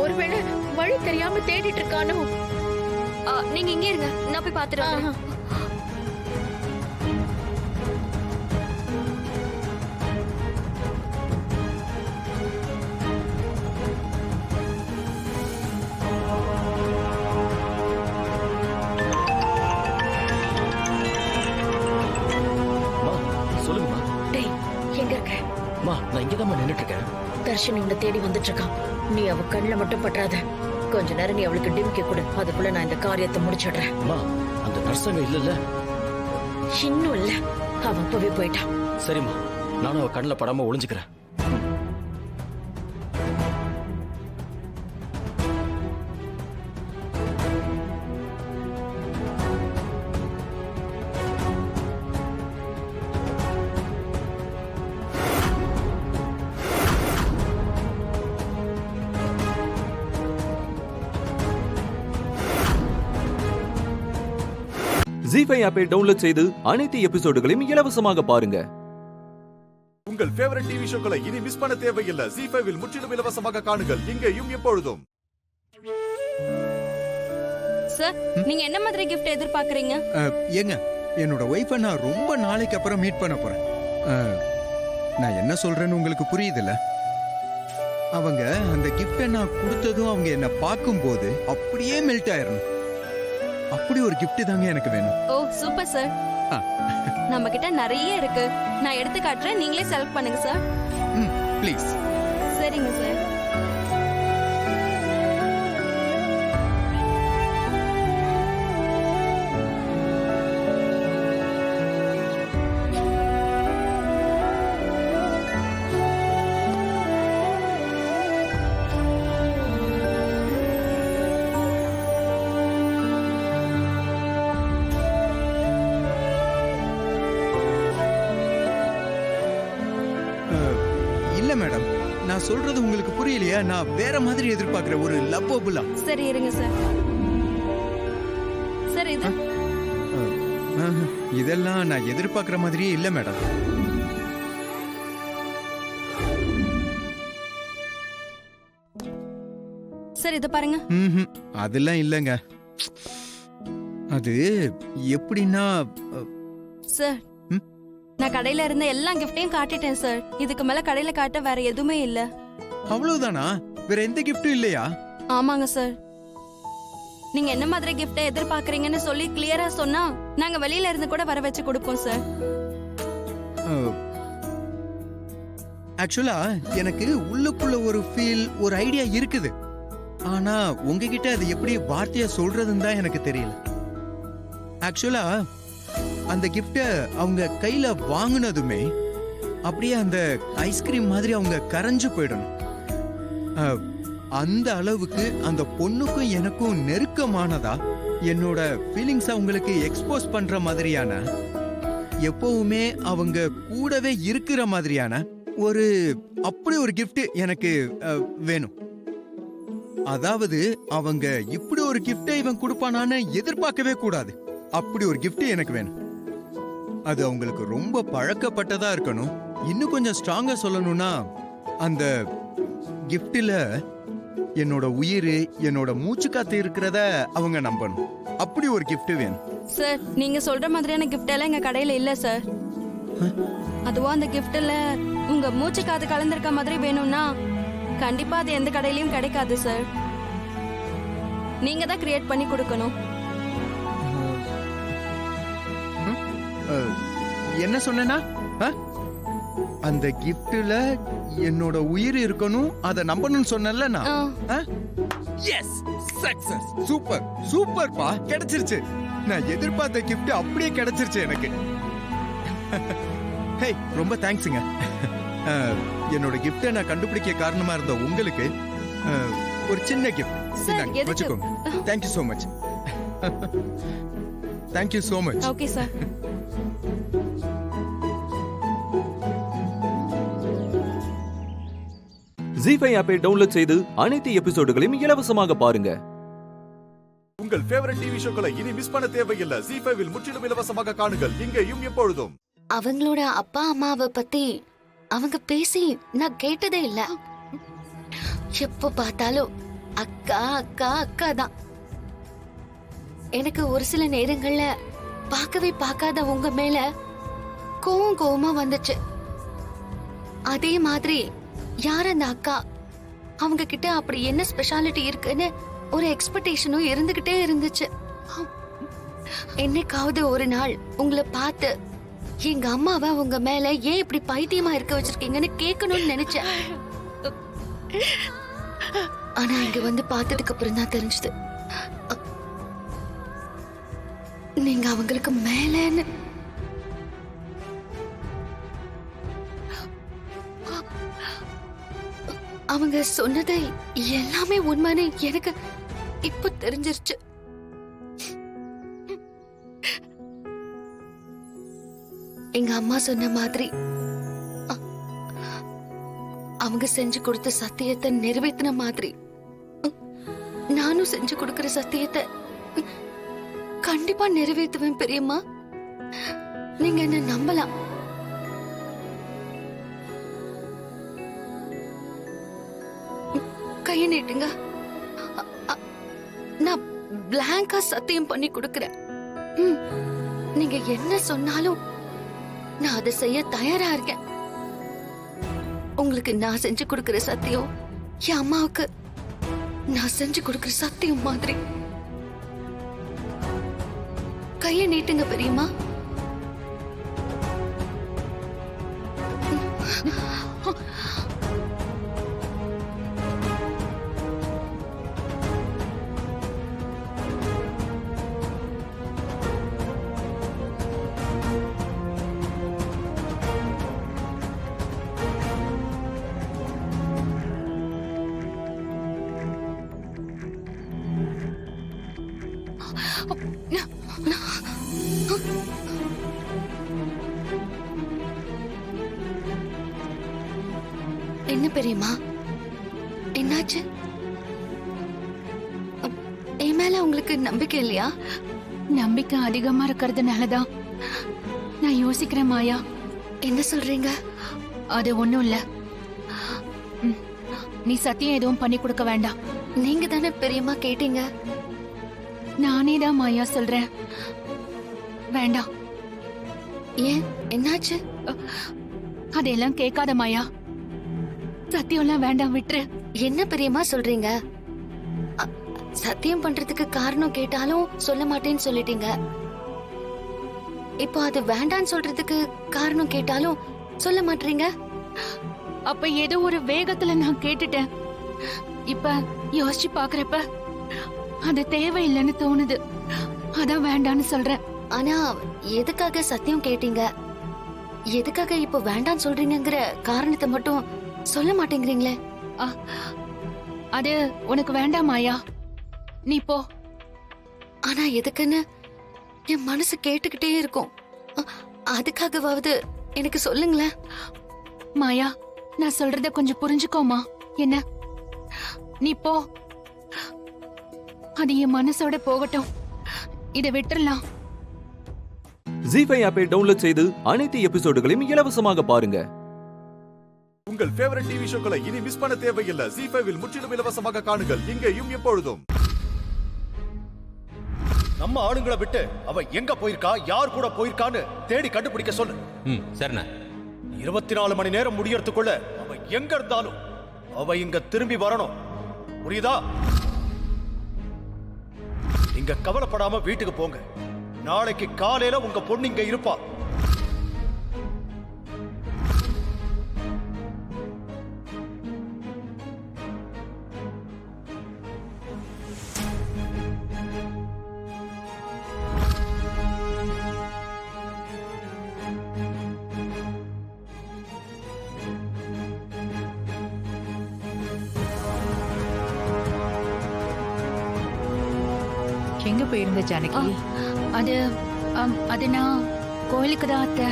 ஒருவேளை வழி தெரியாம தேடிட்டு இருக்கானோ? நீங்க இங்கே இருங்க, நான் போய் பாத்துட்டு வரேன். சொல்லுங்கம்மா. டேய், எங்க இருக்க? நான் இங்கதான் நின்னுட்டு இருக்கேன். தர்ஷினி உன்னை தேடி வந்துட்டு இருக்கான். நீ அவ கண்ணுல மட்டும் பற்றாத. கொஞ்ச நேரம் நீ அவளுக்கு டிமிக்கி கொடு. அதுக்குள்ள நான் இந்த காரியத்தை முடிச்சிடுறேன். அந்த நர்சங்க இல்ல இன்னும் இல்ல, அவன் அப்பவே போயிட்டான். சரிம்மா, நானும் அவ கண்ணுல படாம ஒளிஞ்சுக்கிறேன். ஜீ5 ஆப்பை டவுன்லோட் செய்து அனைத்து எபிசோடுகளையும் இலவசமாக பாருங்க. உங்கள் ஃபேவரட் டிவி ஷோக்களை இனி மிஸ் பண்ண தேவையில்லை. ஜீ5 முற்றிலும் இலவசமாக காணுங்கள், இங்கேயும் எப்பொழுதும். சார், நீங்க என்ன மாதிரி gift எதிர்பார்க்கறீங்க? ஏங்க, என்னோட ஒய்ஃபை நான் ரொம்ப நாளைக்கு அப்புறம் மீட் பண்ண போறேன். நான் என்ன சொல்றேன்னு உங்களுக்கு புரியுதுல்ல? அவங்க அந்த கிஃப்டை நான் கொடுத்ததும் அவங்க என்ன பார்க்கும்போது அப்படியே மெல்ட் ஆயிரணும். அப்படி ஒரு gift தாங்க எனக்கு வேணும். ஓ, சூப்பர் சார். நம்ம கிட்ட நிறைய இருக்கு. நான் எடுத்து காட்டுறேன், நீங்களே செலக்ட் பண்ணுங்க சார். ப்ளீஸ். சரிங்க சார். இல்ல மேடம், நான் சொல்றது உங்களுக்கு புரியலையா? நான் வேற மாதிரி எதிர்பார்க்கிற ஒரு லவ்வபுல்லா. சரி, இருங்க சார். சார், இது இதெல்லாம் நான் எதிர்பார்க்கிற மாதிரியே இல்ல மேடம். சார், இத பாருங்க. அதெல்லாம் இல்லங்க. அது எப்படின்னா சார், நான் கடையில இருந்த எல்லா கிஃப்டையும் காட்டிட்டேன் சார். இதுக்கு மேல கடையில காட்ட வேற எதுவுமே இல்ல. அவ்வளவுதானா? வேற எந்த கிஃப்டும் இல்லையா? ஆமாங்க சார். நீங்க என்ன மாதிரி கிஃப்டை எதிர்பார்க்கறீங்கன்னு சொல்லி கிளியரா சொன்னா நாங்க வெளியில இருந்து கூட வர வச்சு கொடுப்போம் சார். ஆக்சுவலா எனக்கு உள்ளுக்குள்ள ஒரு ஃபீல், ஒரு ஐடியா இருக்குது. ஆனா உங்ககிட்ட அது எப்படி வார்த்தையா சொல்றதுன்னு தான் எனக்கு தெரியல. ஆக்சுவலா அந்த கிஃப்ட அவங்க கையில வாங்கினதுமே அப்படியே அந்த ஐஸ்கிரீம் மாதிரி அவங்க கரைஞ்சு போயிடணும். அந்த அளவுக்கு அந்த பொண்ணுக்கும் எனக்கும் நெருக்கமானதா என்னோட ஃபீலிங்ஸ் அவங்களுக்கு எக்ஸ்போஸ் பண்ற மாதிரியான, எப்பவுமே அவங்க கூடவே இருக்கிற மாதிரியான ஒரு அப்படி ஒரு கிஃப்ட் எனக்கு வேணும். அதாவது அவங்க இப்படி ஒரு கிஃப்டை இவன் கொடுப்பானான்னு எதிர்பார்க்கவே கூடாது. அப்படி ஒரு கிஃப்ட் எனக்கு வேணும். அது அவங்களுக்கு ரொம்ப பழக்கப்பட்டதா இருக்கணும். இன்னும் கொஞ்சம் ஸ்ட்ராங்கா சொல்லணும்னா, அந்த கிஃப்ட்ல என்னோட உயிர், என்னோட மூச்சு காத்து இருக்கிறத அவங்க நம்பணும். அப்படி ஒரு கிஃப்ட் வேணும் சார். நீங்க சொல்ற மாதிரியான கிஃப்ட் எல்லாம் எங்க கடையில இல்ல சார். அதுவும் அந்த கிஃப்ட்ல உங்க மூச்சு காத்து கலந்திருக்க மாதிரி வேணும்னா கண்டிப்பா அது எந்த கடையிலயும் கிடைக்காது சார். நீங்க தான் கிரியேட் பண்ணி கொடுக்கணும். என்ன சொன்னா? அந்த கிஃப்ட்ல என்னோட உயிர் இருக்கணும், அதை நம்பணும்னு சொன்னல நான். S, success. சூப்பர் சூப்பர் பா, கிடைச்சிருச்சு. நான் எதிர்பார்த்த கிஃப்ட் அப்படியே கிடைச்சிருச்சு எனக்கு. ஹே, ரொம்ப தேங்க்ஸ்ங்க. என்னோட கிஃப்டை நான் கண்டுபிடிக்க காரணமா இருந்த உங்களுக்கு ஒரு சின்ன கிஃப்ட் வச்சுக்கோங்க. Thank you so much. Thank you so much. Okay sir. ZEE5 ஆப்பை டவுன்லோட் செய்து அனைத்து எபிசோடுகளையும் இலவசமாக பாருங்க. உங்கள் ஃபேவரட் டிவி ஷோக்களை இனி மிஸ் பண்ண தேவையில்லை. ஜீ5 இல் முற்றிலும் இலவசமாக காணுங்கள் இங்கேயும் எப்பொழுதும். அவங்களோட அப்பா அம்மாவை பத்தி அவங்க பேசி நான் கேட்டதே இல்ல. எப்ப பார்த்தாலும் அக்கா அக்கா அக்கா தான். எனக்கு ஒரு சில நேரங்கள்ல பார்க்கவே பார்க்காத உங்க மேல கோவமா வந்துச்சு. அதே மாதிரி யார் அந்த அக்கா, அவங்க கிட்ட அப்படி என்ன ஸ்பெஷாலிட்டி இருக்குன்னு ஒரு எக்ஸ்பெக்டேஷனும் இருந்துகிட்டே இருந்துச்சு. என்னைக்காவது ஒரு நாள் உங்களை பார்த்து எங்க அம்மாவை உங்க மேல ஏன் இப்படி பைத்தியமா இருக்க வச்சிருக்கீங்கன்னு கேட்கணும்னு நினைச்சேன். ஆனா இங்க வந்து பார்த்ததுக்கு அப்புறம் தான் தெரிஞ்சது நீங்க அவங்களுக்கு மேலன்னு. அவங்க சொன்னதை எல்லாமே உண்மைன்னு எனக்கு இப்ப தெரிஞ்சிருச்சு. எங்க அம்மா சொன்ன மாதிரி அவங்க செஞ்சு கொடுத்த சத்தியத்தை நிறைவேற்றின மாதிரி நானும் செஞ்சு கொடுக்கிற சத்தியத்தை கண்டிப்பா நிறைவேற்றுவேன் பெரியம்மா. நீங்க என்ன நம்பலாம். கைய நீட்டுங்க. நான் பிளாங்கா சத்தியம் பண்ணி கொடுக்கிறேன். நீங்க என்ன சொன்னாலும் நான் அதை செய்ய தயாரா இருக்கேன். உங்களுக்கு நான் செஞ்சு கொடுக்கிற சத்தியம் என் அம்மாவுக்கு நான் செஞ்சு கொடுக்கிற சத்தியம் மாதிரி. கைய நீட்டுங்க பெரியம்மா. என்ன பெரியம்மா, என்னாச்சு? என் மேல உங்களுக்கு நம்பிக்கை இல்லையா? நம்பிக்கை அதிகமா இருக்கிறதுனாலதான் நான் யோசிக்கிறேன் மாயா. என்ன சொல்றீங்க? அது ஒண்ணும் இல்ல. நீ சத்தியம் எதுவும் பண்ணி கொடுக்க வேண்டாம். நீங்க தானே பெரியம்மா கேட்டீங்க. நானே தான் மாயா சொல்றேன். வேண்டாம். ஏன், என்னாச்சு? அதெல்லாம் கேட்காத மாயா. சத்தியம்லாம் வேண்டாம், விட்டுரு. என்ன பெரியம்மா சொல்றீங்க? சத்தியம் பண்றதுக்கு காரணம் கேட்டாலும் சொல்ல மாட்டேன்னு சொல்லிட்டீங்க. இப்போ அது வேண்டான்னு சொல்றதுக்கு காரணம் கேட்டாலும் சொல்ல மாட்டீங்க. அப்ப ஏதோ ஒரு வேகத்துல நான் கேட்டுட்டேன். இப்ப யோசிச்சு பாக்குறப்ப அது தேவையில்லைன்னு தோணுது. அதான் வேண்டான்னு சொல்றேன். ஆனா எதுக்காக சத்தியம் கேட்டீங்க? எதுக்காக இப்ப வேண்டான்னு சொல்றீங்கிற காரணத்தை மட்டும் சொல்ல மாட்டேங்கிறீங்களே. அது உனக்கு வேண்டாம் மாயா, நீ போ. ஆனா எதுக்குன்னு என் மனசு கேட்டுக்கிட்டே இருக்கும். அதுக்காகவாவது எனக்கு சொல்லுங்களேன். மாயா, நான் சொல்றத கொஞ்சம் புரிஞ்சுக்கோமா. என்ன, நீ போ. அது என் மனசோட போகட்டும். இதை விட்டுறலாம். ஜீ5 ஆப்பை டவுன்லோட் செய்து அனைத்து எபிசோடுகளையும் இலவசமாக பாருங்க. உங்கள் ஃபேவரட் டிவி ஷோக்களை இனி மிஸ் பண்ண தேவையில்லை. ஜீ5 இல் முற்றிலும் இலவசமாக காணுங்கள் இங்கேயும் எப்பொழுதும். நம்ம ஆளுங்களை விட்டு அவ எங்க போயிருக்கா, யார் கூட போயிருக்கான்னு தேடி கண்டுபிடிக்க சொல்லு. சரிண்ணா. 24 மணி நேரம் முடியறதுக்குள்ள அவ எங்க இருந்தாலும் அவ இங்க திரும்பி வரணும். புரியுதா? இங்க கவலைப்படாம வீட்டுக்கு போங்க. நாளைக்கு காலையில உங்க பொண்ணு இங்க இருப்பா. எங்க போயிருந்த ஜானகி? அது நான் கோயிலுக்கு தான் அத்தை.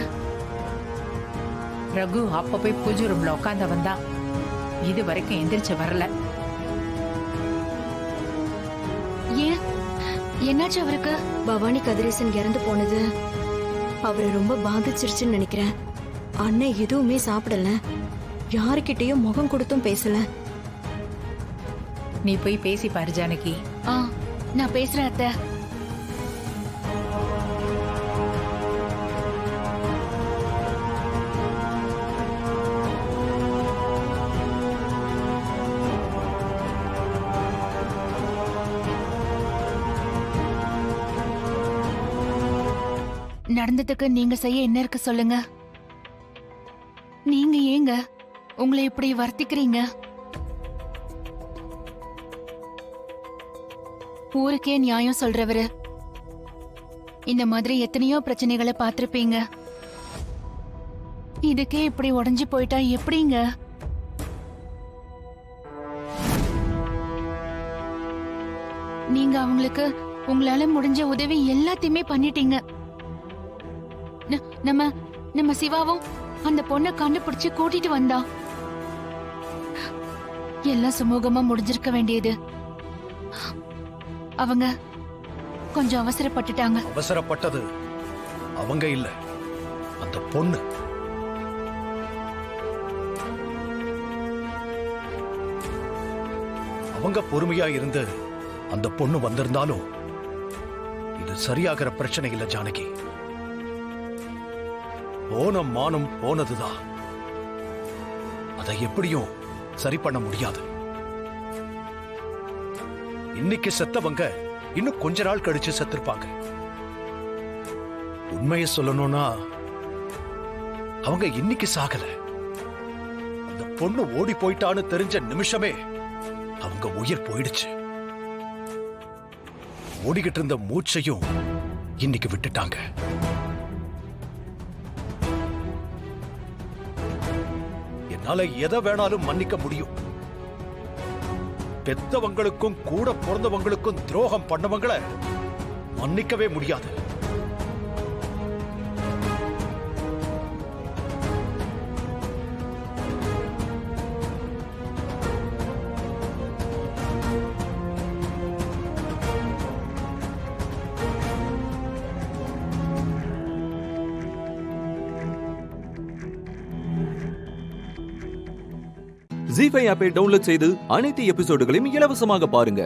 ரகு அப்ப போய் பூஜை ரூம்ல உட்கார்ந்த வந்தா இது வரைக்கும் எந்திரிச்சு வரல. ஏன் என்னாச்சு அவருக்கு? பவானி கதிரேசன் இறந்து போனது அவரை ரொம்ப பாதிச்சிருச்சுன்னு நினைக்கிறேன். அண்ணன் எதுவுமே சாப்பிடல, யாருக்கிட்டயும் முகம் கொடுத்தும் பேசல. நீ போய் பேசி பாரு ஜானகி. நான் பேசுறேன் அத்தை. நடந்ததுக்கு நீங்க செய்ய என்ன இருக்கு சொல்லுங்க. நீங்க ஏங்க உங்களை இப்படி வர்த்திக்கிறீங்க? ஊருக்கே நியாயம் சொல்றவரு இந்த மாதிரி எத்தனையோ பிரச்சனைகளை பார்த்திருப்பீங்க. இதுக்கே இப்படி உடைஞ்சு போயிட்டா எப்படிங்க? நீங்க அவங்களுக்கு உங்களால முடிஞ்ச உதவி எல்லாத்தையுமே பண்ணிட்டீங்க. நம்ம சிவாவும் அந்த பொண்ணை கண்டுபிடிச்சு கூட்டிட்டு வந்தா எல்லாம் சுமூகமா முடிஞ்சிருக்க வேண்டியது. அவங்க கொஞ்சம் அவசரப்பட்டுட்டாங்க. அவசரப்பட்டது அவங்க இல்ல, அந்த பொண்ணு. அவங்க பொறுமையா இருந்து அந்த பொண்ணு வந்திருந்தாலும் இது சரியாகிற பிரச்சனை இல்ல ஜானகி. போன மானம் போனதுதான், அதை எப்படியும் சரி பண்ண முடியாது. இன்னைக்கு செத்தவங்க இன்னும் கொஞ்ச நாள் கழிச்சு செத்திருப்பாங்க. உண்மையை சொல்லணும்னா அவங்க இன்னைக்கு சாகல. அந்த பொண்ணு ஓடி போயிட்டான்னு தெரிஞ்ச நிமிஷமே அவங்க உயிர் போயிடுச்சு. ஓடிக்கிட்டு இருந்த மூச்சையும் இன்னைக்கு விட்டுட்டாங்க. என்னால எதை வேணாலும் மன்னிக்க முடியும். பெத்தவங்களுக்கும் கூட பிறந்தவங்களுக்கும் துரோகம் பண்ணவங்களை மன்னிக்கவே முடியாது. ஜீ5 ஆப்பை டவுன்லோட் செய்து அனைத்து எபிசோடுகளையும் இலவசமாக பாருங்க.